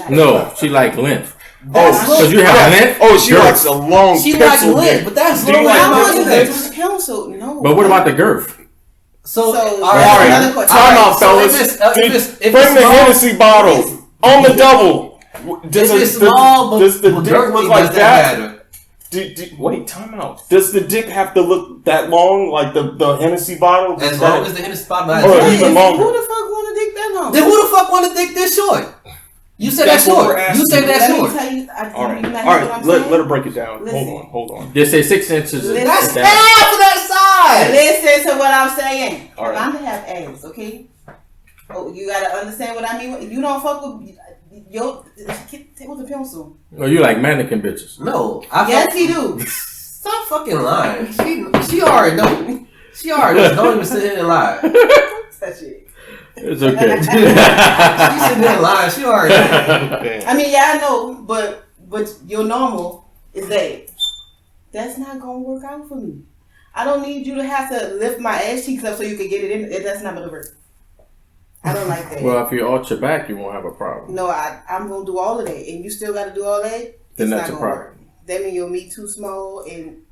No, she like length. So you have length? Oh, she likes a long She pencil likes length, dick. but that's Do you longer than like my index. Pencil, no. But what about the girth? So all right, another question. time out, so fellas. if Bring the Hennessy bottle on the double. If it's small, does the but dick girthy, look like does that that? matter? Wait, time out. Does the dick have to look that long, like the Hennessy bottle? As long as the Hennessy bottle Or has even longer. Who the fuck want a dick that long? Then who the fuck want a dick this short? You said that's short. You said that's short. All right. Let her break it down. Listen. Hold on. They say 6 inches. That's half of that size. Listen to what I'm saying. All right. I'm gonna have ass, okay? Oh, you gotta understand what I mean. You don't fuck with take with the pencil. Oh, you like mannequin bitches? No, yes, he do. Stop fucking lying. She already know. She already knows. Don't even sit here and lie. touch it. It's okay. She's sitting there lying. She already. I mean, yeah, I know, but your normal is that. That's not gonna work out for me. I don't need you to have to lift my ass cheeks up so you can get it in. That's not gonna work. I don't like that. Well, if you arch your back, you won't have a problem. No, I'm gonna do all of that, and you still got to do all that. Then that's a problem. Work. That means your meat too small, and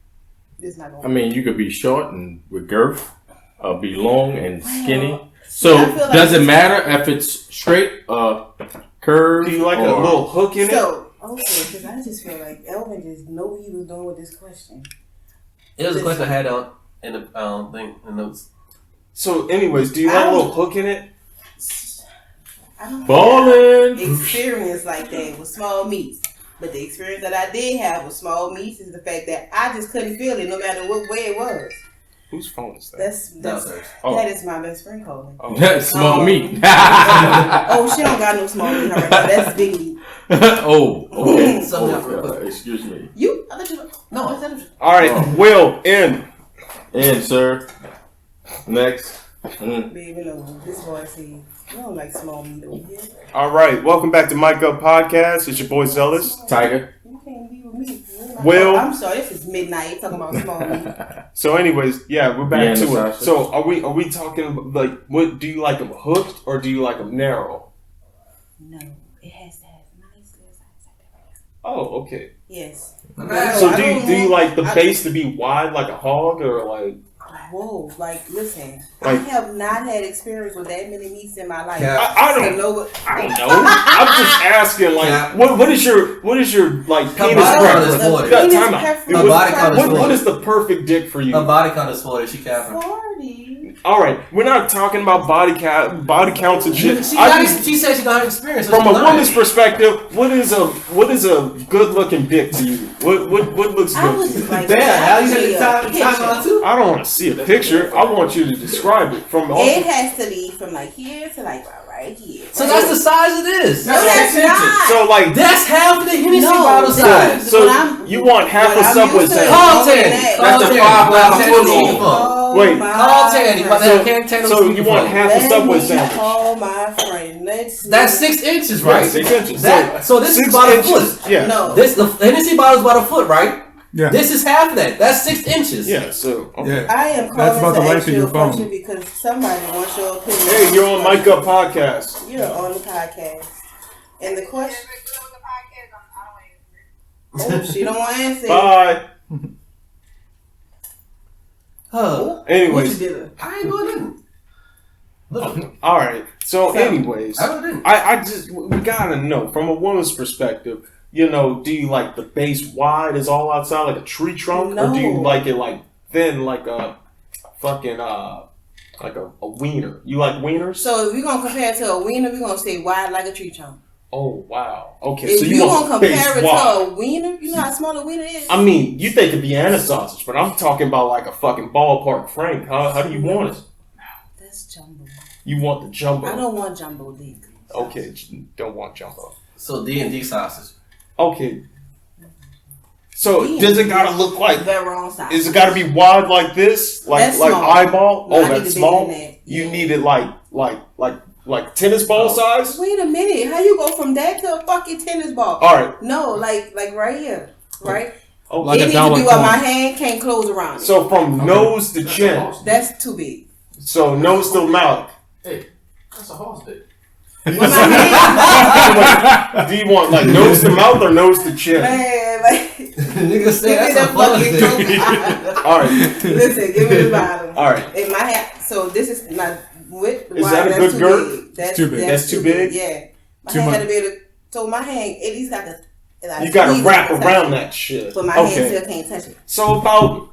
it's not gonna work. I mean, you could be short and with girth, or be long and skinny. So like does it matter if it's straight, curved? Do you like a little hook in it? Okay, because I just feel like Elvin just knew what he was doing with this question. It was a question I had in the thing, the notes. So, anyways, do you like a little hook in it? I don't Ballin'. have experience like that with small meats. But the experience that I did have with small meats is the fact that I just couldn't feel it no matter what way it was. Whose phone is that? That is my best friend calling. Oh. That's small meat. Oh, she don't got no small meat right now. That's big meat. Oh, okay. Excuse me. You? I thought you. No, I said. All right, Will, in. In, sir. Next. Baby, no. This boy said, you don't like small meat over here. All right, welcome back to Mike Up Podcast. It's your boy Zealous. Tiger. You can't be with me. Will. I'm sorry, this is midnight. You're talking about small meat. So, anyways, yeah, we're back to it. So, are we talking like what? Do you like them hooked or do you like them narrow? No, it has to have nice little size like that. Oh, okay. Yes. So, do you like the base to be wide like a hog or like? Whoa, like listen, Like, I have not had experience with that many meats in my life. I don't know. I'm just asking, like, what is your like penis preference? What is the perfect dick for you? Her body count is 40. She capping. 40. All right, we're not talking about body counts and shit. She said she don't have experience. From a woman's perspective, what is a good looking dick to you? What looks good? Like, damn, how you take the time on too? I don't want to see a picture. I want you to describe it from. It has to be from like here to like right here. So that's the size of this. No, that's not. So like that's half of the Hennessy bottle size. So you want half a Subway sandwich? Call Tandy. That's a 5 pound foot. Wait, call Tandy. So you want half a Subway sandwich? Oh my friend, that's 6 inches, right? 6 inches. So this is about a foot. Yeah. No. The Hennessy bottle is about a foot, right? Yeah. This is half of that. That's 6 inches. Yeah. So yeah. I am calling that's about the length of your phone because somebody wants your opinion. Hey, you're on Mike Up Podcast. You're on the podcast, and the question. Oh, she don't want to answer. Bye. Anyways, I ain't doing nothing. All right. So, anyways, I we gotta know from a woman's perspective. You know, do you like the base wide is all outside like a tree trunk, or do you like it like thin like a fucking like a wiener? You like wieners? So if we're gonna compare it to a wiener, we're gonna say wide like a tree trunk. Oh wow. Okay. If so you gonna compare it wide. to a wiener, you know how small a wiener is. I mean, you think of Vienna sausage, but I'm talking about like a fucking ballpark Frank. How do you want it? That's jumbo. You want the jumbo? I don't want jumbo dick. Okay, don't want jumbo. So D&D sausage. Okay. So does it gotta look like? The wrong size. Is it gotta be wide like this, like small. eyeball? No, that's small. That. You need it like tennis ball size. Wait a minute, how you go from that to a fucking tennis ball? All right. No, like right here, right? Oh, like it needs to be where my hand can't close around it. So from nose to chin. That's too big. So nose to mouth. Hey, that's a horse dick. Do you want like nose to mouth or nose to chin? Man, like nigga say that's a horse dick. All right. Listen, give me the bottom. All right. In my hand, so this is my width. Is that a good girth? That's too big. That's too big. Yeah. My Too hand much. had to be able to. So my hand at least got to. You gotta wrap around that shit. But my hand still can't touch it. So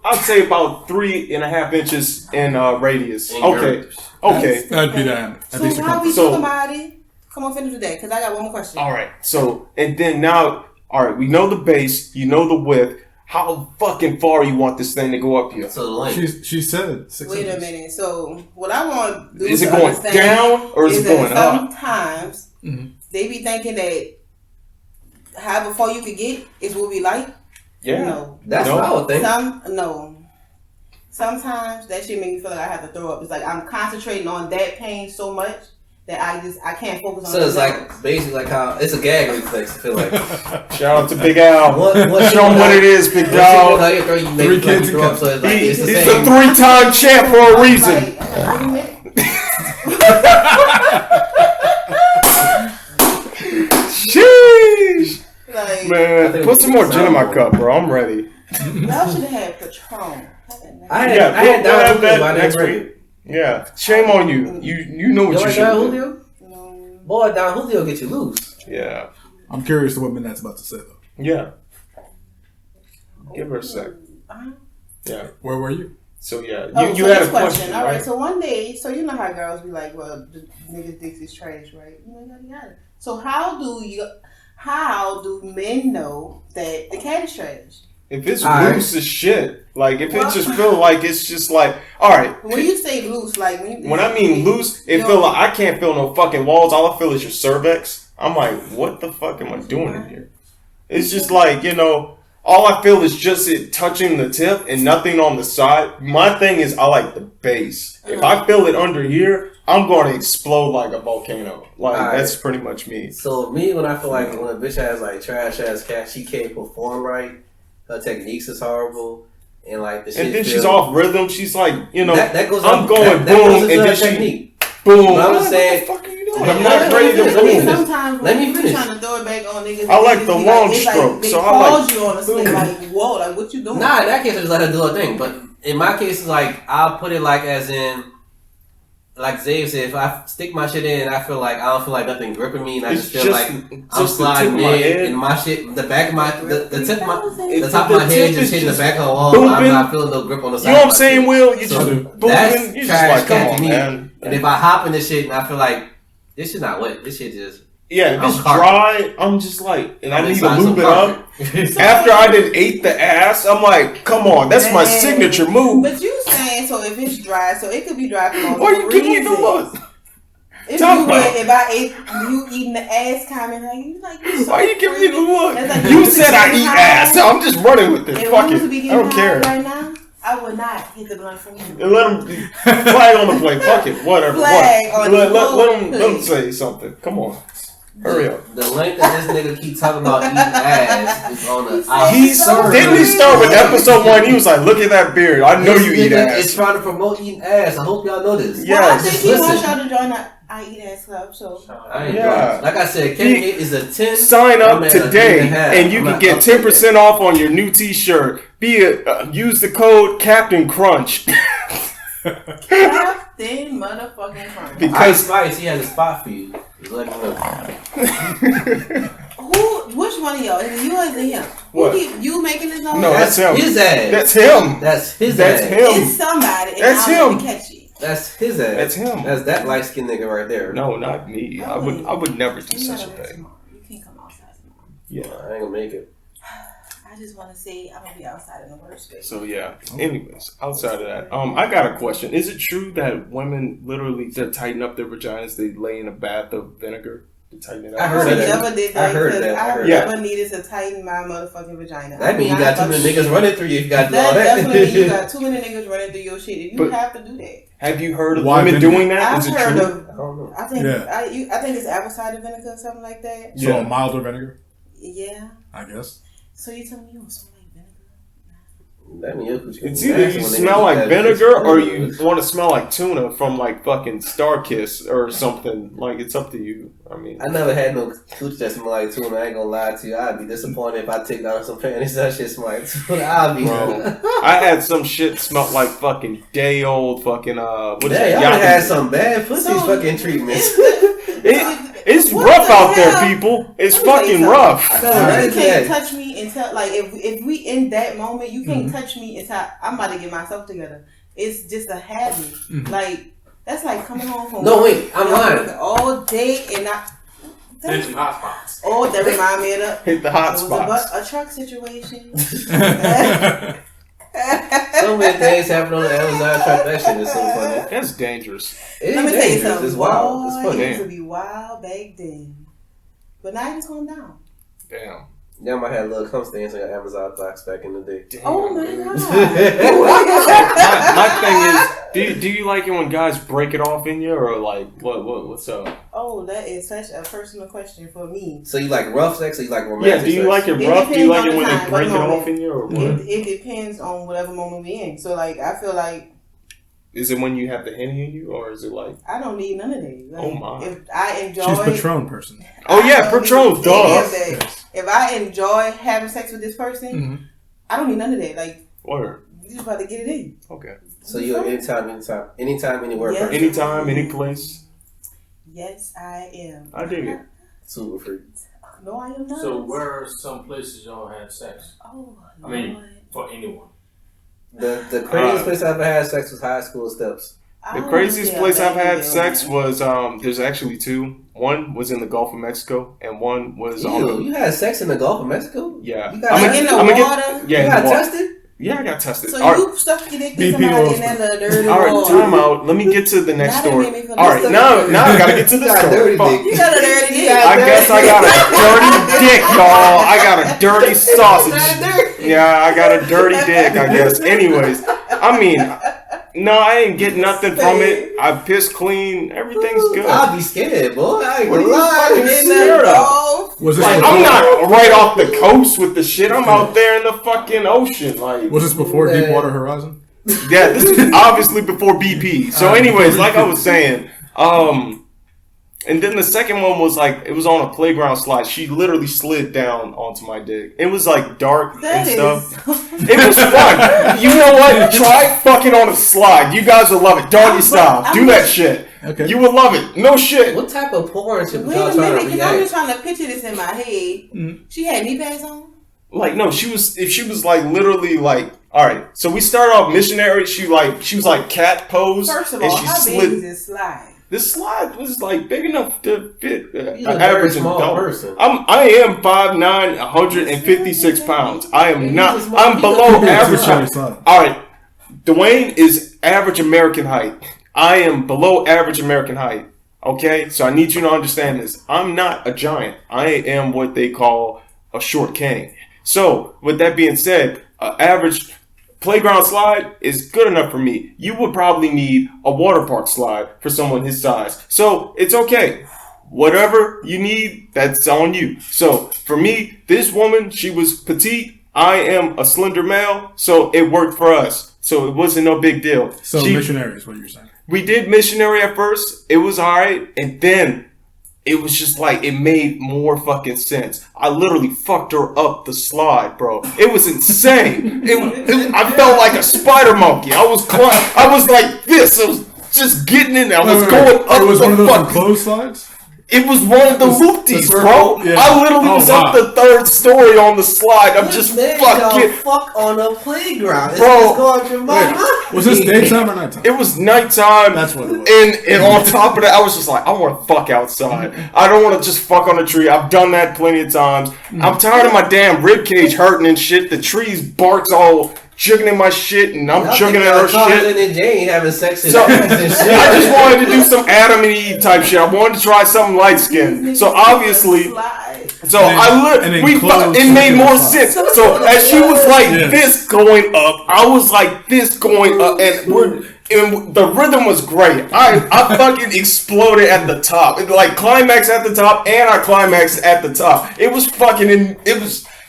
I'd say about 3.5 inches in radius. Okay. That'd be that. So how we talking about it? Come on, finish with that, because I got one more question. All right. So, and then now, all right, we know the base, you know the width. How fucking far you want this thing to go up here? So the length. She said 6 Wait inches. a minute. So what I want to do is it going down or is it going up? Sometimes they be thinking that however far you could get is what we like. Yeah. No. That's what I would think. No. sometimes that shit make me feel like I have to throw up. It's like I'm concentrating on that pain so much that I can't focus on. So it's like basically like how it's a gag reflex. I feel like. Shout out to Big Al. Show him what it is, Big Al. 3 kids and up, so it's like, He's it's a the same. 3-time champ for a reason. Sheesh. Like, man, put some more gin in my cup, bro. I'm ready. Y'all should have had Patron. I had that next week. Yeah, shame on you. You know what you should do. No. Boy, Don Julio get you loose. Yeah. I'm curious to what Minette's about to say though. Yeah. Give her a sec. Yeah. Where were you? So yeah, you had a question. All right. So one day, so you know how girls be like, well, the niggas' dicks is trash, right? Yada. So how do men know that the cat is trash? If it's loose as shit, like if it just feel like it's just like, all right. When you say loose, like when I mean loose, it feel like I can't feel no fucking walls. All I feel is your cervix. I'm like, what the fuck am I doing in here? It's just like, you know, all I feel is just it touching the tip and nothing on the side. My thing is I like the base. If I feel it under here, I'm going to explode like a volcano. Like that's pretty much me. So me, when I feel like when a bitch has like trash ass cat, she can't perform right. Her techniques is horrible, and like the shit. And then she's off rhythm. She's like, you know, that goes I'm going boom, and then technique. Boom. But I'm saying, what the fuck are you doing? I'm not ready to boom. Sometimes let me finish. Trying to throw it back on niggas. I like the long stroke, They so I called you on a slip, like whoa, like what you doing? Nah, in that case, I just let her do her thing. But in my case, it's like I'll put it like as in. Like Zave said, if I stick my shit in, I feel like I don't feel like nothing gripping me, and I just feel like I'm sliding in, and my shit, the back of my, the tip of my, the top of my head just hitting the back of the wall. I'm not feeling no grip on the side. You know what I'm saying, Will? You so just booming. You just like, come on, man. And if I hop in this shit, and I feel like this shit not wet, this shit just. Yeah, if it's dry, I'm just like, and I need to lube it up. After I done ate the ass, I'm like, come on, that's my signature move. But you saying, so if it's dry, so it could be dry for multiple Why you give me the look? If I ate, you eating the ass comment, like, you like, so why you giving me the look? Like, you said I eat ass, so I'm just running with this. Fuck it. I don't care. Right now, I would not hit the blunt from you. And let him flag on the play. Fuck it. Whatever. Let him say something. Come on. Hurry up. The length that this nigga keep talking about eating ass is on the didn't he start with episode 1? He was like, look at that beard. I know you eat ass. It's trying to promote eating ass. I hope y'all know this. Yeah. Well, I think he wants y'all to join that I Eat Ass Club, so. Like I said, Kenny is a 10. Sign up today and you can get 10% off on your new t-shirt. Use the code Captain Crunch. Captain motherfucking Crunch. Because Spice, he has a spot for you. Just let me know. Which one of y'all? Is it you or is it him? What? You making this noise? No, that's him. His ass. That's him. That's his that's ass. Him. It's somebody. And that's I'm him. Catch it. That's his ass. That's him. That's that light skinned nigga right there. No, not me. I would never do such a thing. You can't come outside tomorrow. Yeah. I ain't gonna make it. I just want to say I'm gonna be outside in the worst way. So yeah. Anyways, outside of that, I got a question. Is it true that women literally to tighten up their vaginas, they lay in a bath of vinegar to tighten it up? I heard that. Never did that. I heard that. I never needed to tighten my motherfucking vagina. That means you got too many niggas running through you if you got to do all that. that. Definitely, you got too many niggas running through your shit. If you have to do that. Have you heard of women doing that? I've heard true? of. I don't know. I think I think it's apple cider vinegar or something like that. So a milder vinegar? Yeah. I guess. So you tell me you don't smell like vinegar? That means it's either you smell like vinegar or you want to smell like tuna from like fucking Star Kiss or something. Like it's up to you. I mean, I never had no coochie that smell like tuna. I ain't gonna lie to you. I'd be disappointed if I take down some panties that shit smell like tuna. I'd be. Bro, I had some shit smelled like fucking day old fucking what is that? Y'all had some bad pussy fucking treatments. It's rough out there, people. It's fucking rough. You can't touch me until like if we in that moment, you can't touch me until I'm about to get myself together. It's just a habit. Like that's like coming home from no wait, I'm lying all day and not. Hit the hot spots. Oh, that remind me of the hit the hot spots. A truck situation. So many things happen on the Amazon truck. That shit is so funny. That's dangerous. Let me tell you something. It's wild. It's funny. It used to be wild back then, but now it's calmed down. Damn. Y'all might have little cum stands on your Amazon box back in the day. Damn, oh my god! my thing is, do you like it when guys break it off in you, or like what's up? Oh, that is such a personal question for me. So you like rough sex, or you like romantic? Yeah, do you like it rough? Do you like it when they break it off in you, or what? It depends on whatever moment we're in. So like, I feel like. Is it when you have the Henny in you, or is it like... I don't need none of that. Like, oh, my. If I enjoy... She's Patron person. Oh, yeah, Patron, dog. Yes. If I enjoy having sex with this person, I don't need none of that. Like, word. You just about to get it in. Okay. So you're anytime, anywhere. Yes. Anytime, any place. Yes, I am. I dig it. Super free. No, I am not. So where are some places y'all had sex? Oh, I mean, for anyone. The craziest place I ever had sex was high school steps. The craziest place I've had sex was there's actually two. One was in the Gulf of Mexico, and one was you had sex in the Gulf of Mexico? Yeah. You got in the water? You got tested? Yeah, I got tested. So you stuck your dick in somebody in that little dirty All right, time out. Let me get to the next story. All right, now I gotta get to the story. You got a dirty dick. I guess I got a dirty dick, y'all. I got a dirty sausage. Yeah, I got a dirty dick, I guess. Anyways, I mean, no, I ain't get nothing from it. I pissed clean. Everything's good. I'll be scared, boy. I ain't What are gonna you fucking lie. scared of? Was this Like, I'm not right off the coast with the shit. I'm out there in the fucking ocean. Like, was this before Deepwater Horizon? Yeah, this is obviously before BP. So, anyways, like I was saying, and then the second one was like, it was on a playground slide. She literally slid down onto my dick. It was like dark and stuff. It was fun. You know what? Try fucking on a slide. You guys will love it. Doggy style. Do that shit. Okay. You will love it. No shit. What type of porn should Wait y'all a trying minute, to because I'm just react? trying to picture this in my head. She had knee pads on? Like, no, she was like literally like, all right. So we started off missionary. She was like cat pose. First of and all, she how big is this slide? This slide was like big enough to fit an average average small adult person. I am 5'9", 156 pounds. I am not. I'm below average. All right, Dwayne is average American height. I am below average American height. Okay, so I need you to understand this. I'm not a giant. I am what they call a short king. So, with that being said, average playground slide is good enough for me. You would probably need a water park slide for someone his size. So, it's okay. Whatever you need, that's on you. So, for me, this woman, she was petite. I am a slender male, so it worked for us. So, it wasn't no big deal. So, missionary is what you're saying. We did missionary at first. It was alright. And then it was just like, it made more fucking sense. I literally fucked her up the slide, bro. It was insane. I felt like a spider monkey. I was like this. I was just getting in there. I was going up. It was one of those fucking closed slides? It was one of the loopties, bro. Yeah. I literally was up the third story on the slide. I'm just fucking fuck on a playground. Bro, was this daytime or nighttime? It was nighttime. That's what it was. And on top of that, I was just like, I want to fuck outside. I don't want to just fuck on a tree. I've done that plenty of times. I'm tired of my damn rib cage hurting and shit. The trees barks all jugging in my shit, and I'm jugging at her shit. And Jane having sex and So, shit. I just wanted to do some Adam and Eve type shit. I wanted to try something light skinned. So obviously, it made more sense. So as she was like this going up, I was like this going up, and the rhythm was great. I fucking exploded at the top. Like climax at the top, and I climaxed at the top. It was fucking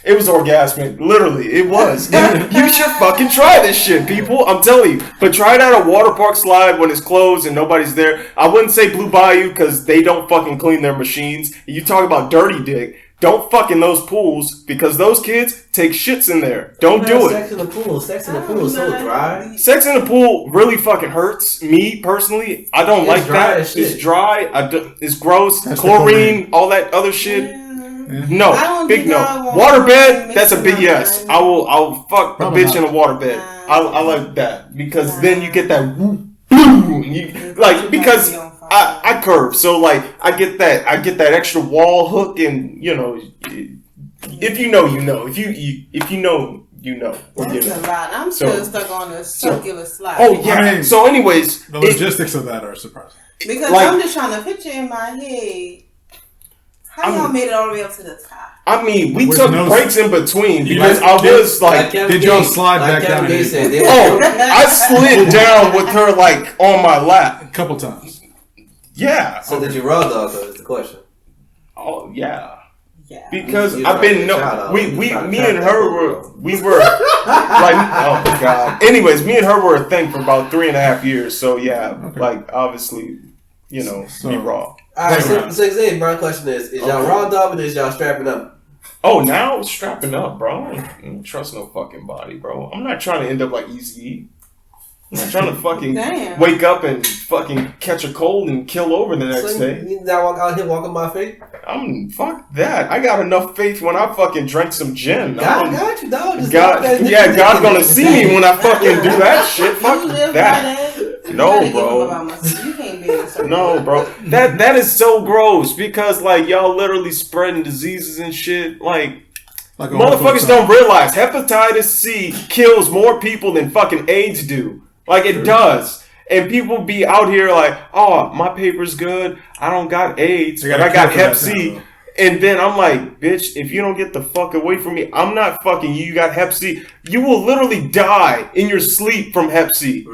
It was orgasmic. Literally, it was. And you should fucking try this shit, people. I'm telling you. But try it at a water park slide when it's closed and nobody's there. I wouldn't say Blue Bayou because they don't fucking clean their machines. You talk about dirty dick. Don't fuck in those pools because those kids take shits in there. Don't do it. Sex in the pool. Sex in the pool is so dry. Sex in the pool really fucking hurts me personally. I don't like that. It's dry. It's gross. That's chlorine, all that other shit. No, big no. Waterbed, that's a big yes. I'll fuck a bitch in a waterbed. I like that because then you get that whoop, boom. Because I curve, so like I get that extra wall hook, and you know, if you know, you know. If you know, you know. That's a lot. I'm still stuck on a circular slide. Oh yeah. So anyways, the logistics of that are surprising. Because I'm just trying to picture in my head. How y'all made it all the way up to the top? I mean, we took breaks in between because I was like, did y'all slide back down? I slid down with her like on my lap a couple times. Yeah. So did you raw dog though? Is the question. Oh yeah. Yeah. Because I've been me and her were like, oh my god. Anyways, me and her were a thing for about 3.5 years. So yeah, like obviously, you know, we raw. Alright, so Xavier, my question is y'all raw dogging or is y'all strapping up? Oh, now I'm strapping up, bro. I don't trust no fucking body, bro. I'm not trying to end up like Eazy-E. I'm not trying to fucking wake up and fucking catch a cold and kill over the next day. You not walk out here walking my faith? Fuck that. I got enough faith when I fucking drank some gin. God got you, dog. God's gonna see me when I fucking do that shit. Fuck that. No, bro. No, bro. That is so gross because like y'all literally spreading diseases and shit. Like motherfuckers don't realize hepatitis C kills more people than fucking AIDS do. Like it does. And people be out here like, oh, my paper's good. I don't got AIDS, but I got Hep C. And then I'm like, bitch, if you don't get the fuck away from me, I'm not fucking you. You got Hep C. You will literally die in your sleep from Hep C.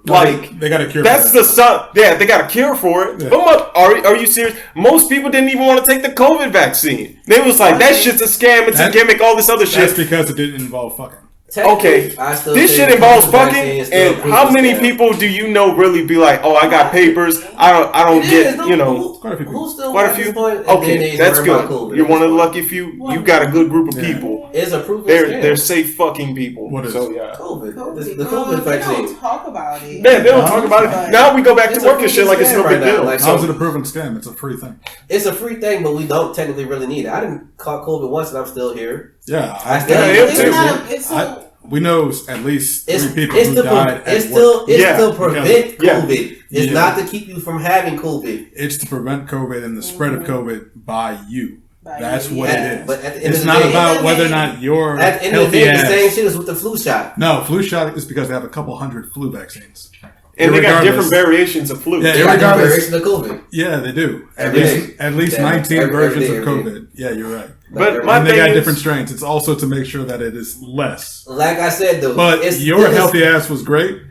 Like they got a cure. That's the sun. Yeah, they got a cure for it. Yeah. But are you serious? Most people didn't even want to take the COVID vaccine. They was like, that shit's a scam. It's a gimmick. All this other shit. That's because it didn't involve fucking. Okay, this shit involves fucking, and how many people do you know really be like, oh, I got papers, I don't get, you know, quite a few. Okay, that's good. You're one of the lucky few. You got a good group of people. It's a proof. They're safe fucking people. What is so yeah, COVID. The COVID vaccine. They don't talk about it. Yeah, they don't talk about it. Now we go back to work and shit like it's no big deal. How's it a proven scam? It's a free thing. It's a free thing, but we don't technically really need it. I didn't caught COVID once, and I'm still here. Yeah, I still am too. We know at least 3 people who died It's to prevent COVID. It's not to keep you from having COVID. It's to prevent COVID and the spread of COVID by you. That's what it is. But at the end it's of the not day, about whether or not you're at the end of the day, the same shit as with the flu shot. No, flu shot is because they have a couple hundred flu vaccines. And they got different variations of flu. Yeah, they got different variations of COVID. Yeah, they do. At least 19 versions of COVID. Yeah, you're right. But they got different strains. It's also to make sure that it is less. Like I said, though. But your healthy ass was great.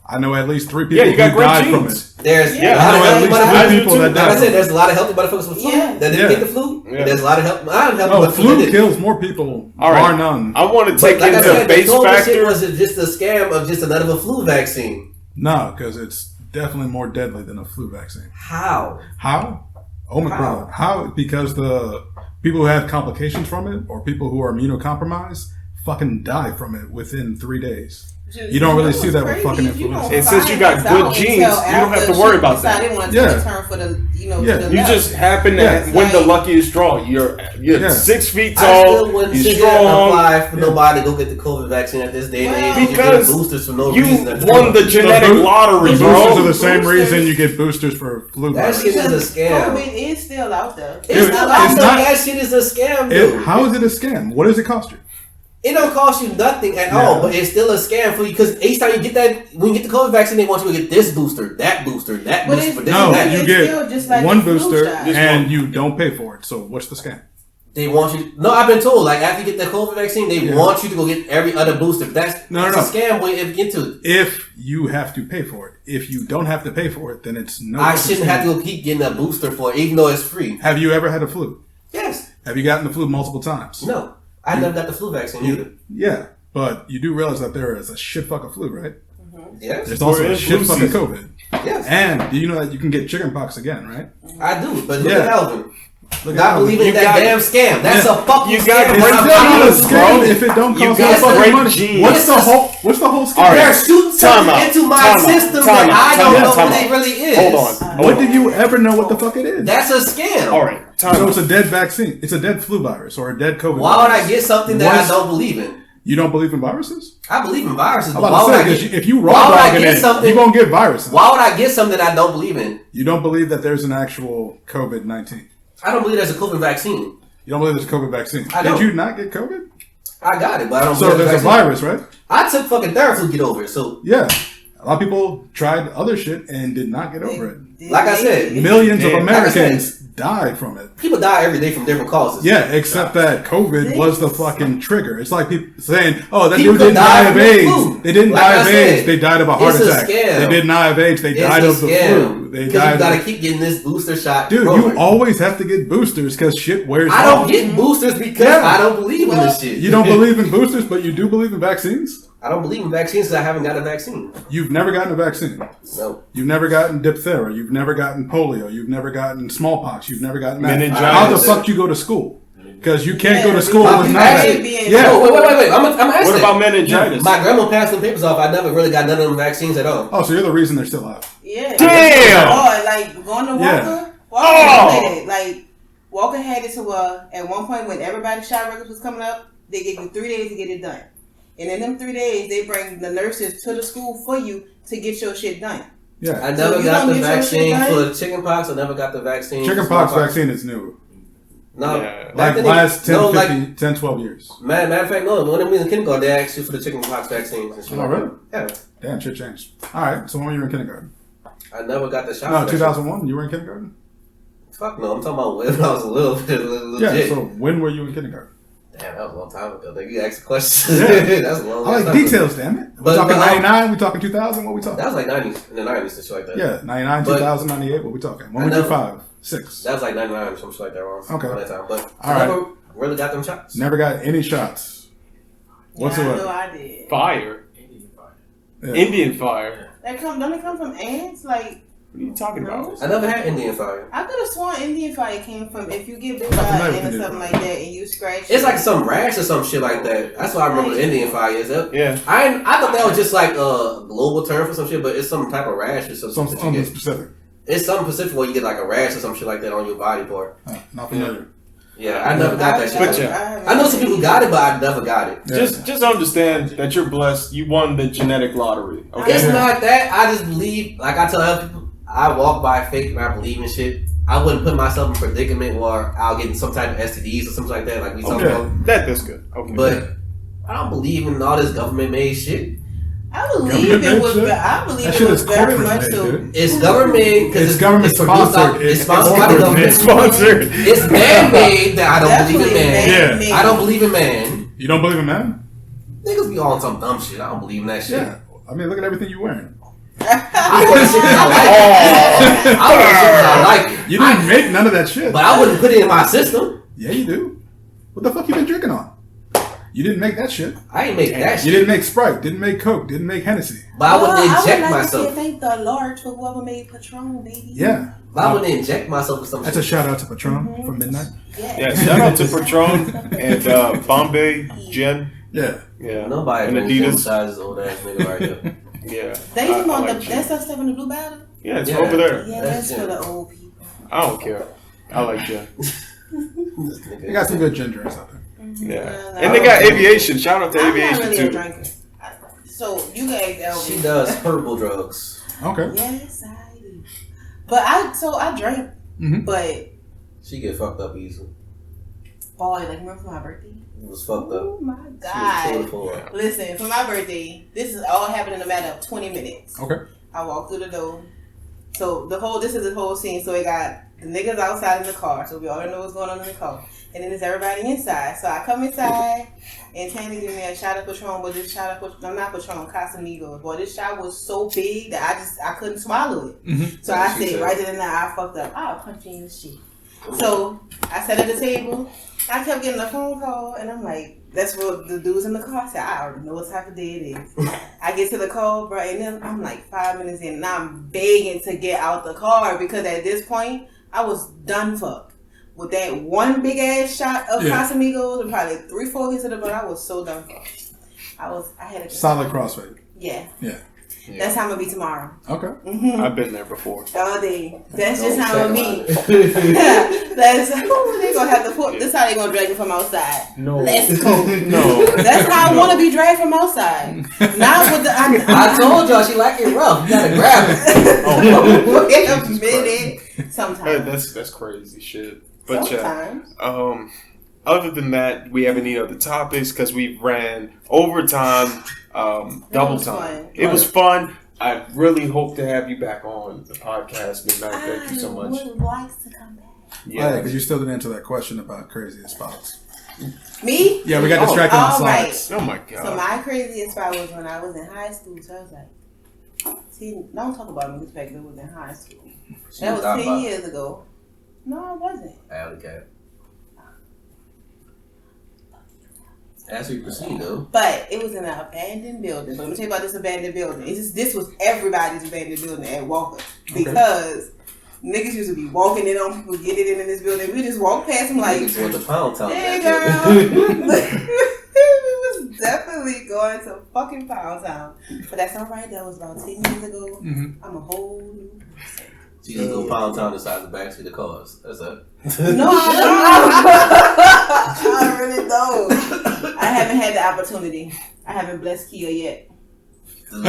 I know at least 3 people who died from it. There's I know at least 3 people that died. Like I said, there's a lot of healthy motherfuckers with flu that didn't get the flu. Yeah. There's a lot of flu kills more people, bar none. I want to take into the base factor. Was it just a scam of just another flu vaccine? No, because it's definitely more deadly than a flu vaccine. How? Omicron. How? Because the people who have complications from it or people who are immunocompromised fucking die from it within 3 days. You don't really see that with fucking influenza. And since you got good genes, you don't have to worry about that. You just happen to win the luckiest draw. You're 6 feet tall. You're strong. Apply for nobody to go get the COVID vaccine at this day and age. Because boosters for no you reason. won the genetic lottery, bro. Boosters are the same reason you get boosters for flu virus. That shit is a scam. COVID is still out there. It's still out there. That shit is a scam, dude. How is it a scam? What does it cost you? It don't cost you nothing at all, but it's still a scam for you because each time you get that, when you get the COVID vaccine, they want you to get this booster, that booster, that booster, for this and that. You get one booster and you don't pay for it. So what's the scam? They want you. No, I've been told like after you get the COVID vaccine, they want you to go get every other booster. That's a scam way to get to it. If you have to pay for it, if you don't have to pay for it, then it's no. I shouldn't have to go keep getting a booster for it, even though it's free. Have you ever had a flu? Yes. Have you gotten the flu multiple times? No. I never got the flu vaccine either. Yeah, but you do realize that there is a shit fuck of flu, right? Mm-hmm. Yes. There's also a shit fuck of COVID. Yes. And do you know that you can get chickenpox again, right? I do, but look at Alvin. Not believing in that damn scam. That's a fucking scam. It's not a scam if it don't cost no fucking money. What's the whole scam? They're shooting something into my system that I don't know what it really is. Hold on. When did you ever know what the fuck it is? That's a scam. All right. So it's a dead vaccine. It's a dead flu virus or a dead COVID Why would I get something that I don't believe in? You don't believe in viruses? I believe in viruses. But why would I get if you raw dogging it, you won't get viruses. Why would I get something I don't believe in? You don't believe that there's an actual COVID-19? I don't believe there's a COVID vaccine. You don't believe there's a COVID vaccine? Did you not get COVID? I got it, but I don't. So there's a virus, right? I took fucking Theraflu to get over it. So yeah, a lot of people tried other shit and did not get over it. Like I said, millions of Americans died from it. People die every day from different causes. Yeah, except that COVID was the fucking trigger. It's like people saying, "Oh, that dude didn't die of AIDS. They didn't die of AIDS. They died of a heart attack. They didn't die of AIDS. They died of the flu. They died. You gotta keep getting this booster shot, dude. You always have to get boosters because shit wears off. I don't get boosters because I don't believe in this shit. You don't believe in boosters, but you do believe in vaccines. I don't believe in vaccines because I haven't got a vaccine. You've never gotten a vaccine. No. You've never gotten diphtheria. You've never gotten polio. You've never gotten smallpox. You've never gotten that. How the fuck you go to school? Because you can't go to school with nothing. Yeah. Oh, wait. I'm asking. What about meningitis? My grandma passed them papers off. I never really got none of them vaccines at all. Oh, so you're the reason they're still out. Yeah. Damn. Oh, like going to Walker. Yeah. Walker like Walker had it to at one point when everybody's shot records was coming up, they gave you 3 days to get it done. And in them 3 days, they bring the nurses to the school for you to get your shit done. Yeah. I never got the vaccine for chickenpox. I never got the vaccine. Chickenpox vaccine is new. No. Yeah. Like last 10, 12 years. Matter of fact, no. When we was in kindergarten, they asked you for the chickenpox vaccines and shit. Oh, really? Yeah. Damn, shit changed. All right, so when were you in kindergarten? I never got the shot. No, 2001? You were in kindergarten? Fuck no. I'm talking about when I was a little bit legit. Yeah, so when were you in kindergarten? Damn, that was a long time ago. Like, you asked the question. Yeah. That's a long time. I like details, damn it. We're talking 99, we talking 2000, what we talking? That was like 90s, in the 90s, and shit like that. Yeah, 99, 2000, 98, what we talking? When were you 5, 6? That was like 99 or something like that around that time. But I never really got them shots. Never got any shots. Whatsoever. I know I did. Fire. Indian fire. Don't it come from ants? Like, what are you talking about? I never had Indian fire. I could have sworn Indian fire came from if you get bit by an ant or something like that and you scratch. It's like some rash or some shit like that. That's why I remember Indian fire is. Yeah. I thought that was just like a global term for some shit, but it's some type of rash or something. Something specific. It's something specific where you get like a rash or some shit like that on your body part. Not familiar. Yeah, I never got that shit. I know some people got it, but I never got it. Yeah. Just understand that you're blessed. You won the genetic lottery. Okay? It's not that. I just believe, like I tell other people, I walk by faith and I believe in shit. I wouldn't put myself in a predicament where I'll get some type of STDs or something like that. Like we talked about. That's good. Okay. But I don't believe in all this government made shit. I believe it was. I believe it was very much so. It's government because it's government sponsored. It's sponsored by the government. It's sponsored. It's man-made that I don't believe in man. Yeah. I don't believe in man. You don't believe in man? Niggas be on some dumb shit. I don't believe in that shit. Yeah. I mean, look at everything you're wearing. I wear shit because I like it. I wear shit because I like it. You didn't make none of that shit. But I wouldn't put it in my system. Yeah, you do. What the fuck you been drinking on? You didn't make that shit. I ain't make that shit. You didn't make Sprite, didn't make Coke, didn't make Hennessy. But I wouldn't inject myself. I would thank the Lord for whoever made Patron, baby. Yeah. But I wouldn't inject myself with something. That's a shout out to Patron from Midnight. Yeah, shout out to Patron and Bombay Gin. Yeah. Yeah. Nobody and Adidas sizes old ass nigga right there. Yeah. They even on the that's that stuff in the blue bottle? Yeah, it's over there. Yeah, that's for the old people. I don't care. I like gin. They got some good ginger out there. Yeah. And they got aviation. Shout out to aviation really too. A drinker. So you guys She does herbal drugs. Okay. Yes, I do. But I drank, but she get fucked up easily. Boy, like remember for my birthday? It was fucked up. Oh my god! Listen, for my birthday, this is all happened in a matter of 20 minutes. Okay. I walked through the door. So this is the whole scene. So it got the niggas outside in the car. So we already know what's going on in the car. And then there's everybody inside. So I come inside and Tanny gave me a shot of Patron, but this shot of not Patron, Casamigos. Boy, this shot was so big that I couldn't swallow it. So I said right then and there, I fucked up. I'll punch you in the shit. So I sat at the table. I kept getting a phone call, and I'm like, that's what the dudes in the car said. I already know what type of day it is. I get to the call, bro, and then I'm like 5 minutes in, and I'm begging to get out the car because at this point, I was done fucked. With that one big ass shot of Casamigos and probably 3-4 hits of the butt, I was so done fucked. I had a solid crossfade. Yeah. Yeah. That's how I'm gonna be tomorrow. Okay. Mm-hmm. I've been there before. All day. That's just how I'm gonna be. That's they gonna have to put. This how they gonna drag me from outside. No. Let's go. No. That's how I want to be dragged from outside. Not with the. I told y'all she like it rough. You gotta grab it. Wait a minute. Sometimes. That's crazy shit. But sometimes. Other than that, we have any other topics because we ran overtime, double time. It was fun. I really hope to have you back on the podcast, Midnight. Thank you so much. I would like to come back. Yeah, because you still didn't answer that question about craziest spots. Me? Yeah, we got distracted on slides. Right. Oh my god. So my craziest spot was when I was in high school. So I was like, see, don't talk about me because I was in high school. That was 10 years ago. No, I wasn't. Alley cat. As we proceed, though. But it was in an abandoned building. But let me tell you about this abandoned building. This was everybody's abandoned building at Walker. Because niggas used to be walking in on people, getting in this building. We just walked past them like, niggas went to Pound Town. hey, girl. We was definitely going to fucking Pound Town. But that's all right. That was about 10 years ago. I'm a whole new person. So you just go Pound Town inside the backseat of the cars. That's it. No, I don't. I really don't. I haven't had the opportunity. I haven't blessed Kia yet. That's a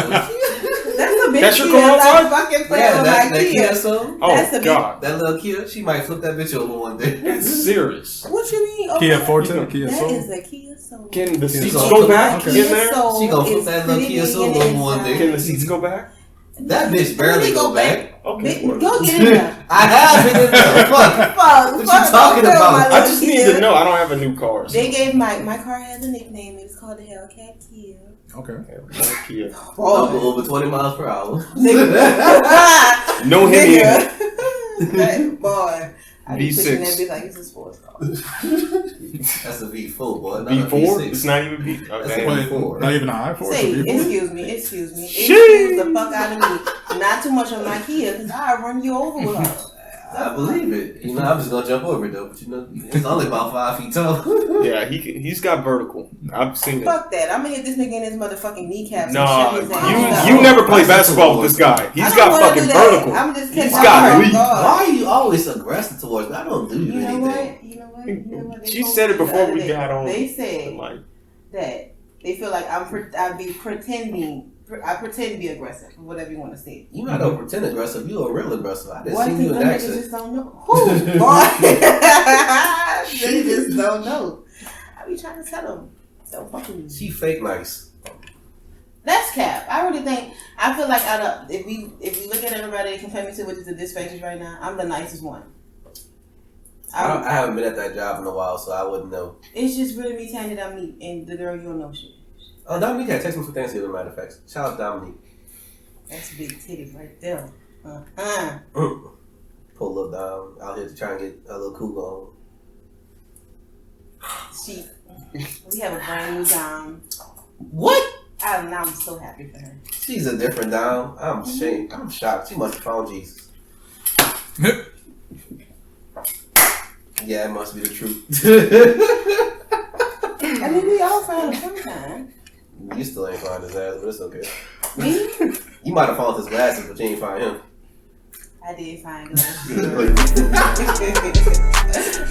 bitch. That's your Kia. call Like fucking play with my that Kia song. Oh that's god. That little Kia, she might flip that bitch over one day. That's serious. What you mean? Okay. Kia Forte, Kia That Soul. is a Kia Soul. Can the seats Soul. go back Okay. in there? She gonna flip that little Kia Soul over one day. Can the seats go back? That bitch barely go back. Okay. Go get in there. I have been in there. Fuck. What you talking about? I just need to know. I don't have a new car. So. They gave my car has a nickname. It's called the Hellcat Kia. Okay. Kia. Over 20 miles per hour. No Hemi. That boy. I be V6. pushing that bitch like it's a sports car. That's a V4, boy. Not a V4? V6. It's not even V. That's Okay. a Wait, V4. not even an I4. Say, it's a V4? excuse me. Excuse Sheesh. the fuck out of me. Not too much on my Kia, because I'll run you over with her. I believe it. You know, I'm just gonna jump over it though. But you know, it's only about 5 feet tall. Yeah, he's got vertical. I've seen it. Fuck that. I'm gonna hit this nigga in his motherfucking kneecaps Nah, and shut his ass you up. never play basketball with this guy. I He's don't got wanna fucking do that. vertical. I'm just He's catching got my leap. guard. Why are you always aggressive towards me? I don't do You know anything. what? You know what? They She told said me it the before other we day. got on. They said Like, that they feel like I'd be pretending. I pretend to be aggressive, or whatever you want to say. You not a pretend aggressive. You a real aggressive. I just What? seen you in Them niggas action. just don't know. Who? Boy. They just don't know. I be trying to tell them. Don't fuck with me. She fake nice. That's cap. I really think. I feel like out of if we look at everybody and compare me to which is the dispatchers right now, I'm the nicest one. I haven't been at that job in a while, so I wouldn't know. It's just really me telling you that I'm me and the girl you don't know shit. Oh, Dominique had text me for Thanksgiving, matter of fact. Shout out Dominique. That's big titties right there. Pull a little down out here to try and get a little cool We have a brand new dime. What? I'm so happy for her. She's a different down. I'm ashamed. I'm shocked. She must have found Jesus. Yeah, it must be the truth. I mean, we all found him sometime. You still ain't find his ass, but it's okay. Me? You might have found his glasses, but you ain't find him. I did find glasses.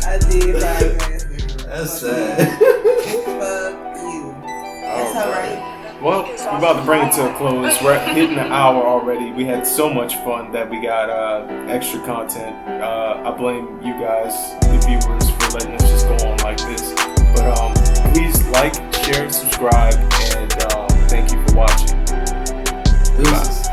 I did find glasses. That's sad. Fuck you. That's alright. well, we're about to bring it to a close. We're hitting an hour already. We had so much fun that we got extra content. I blame you guys, the viewers, for letting us just go on like this. But please like, share, subscribe, and thank you for watching. Deuces.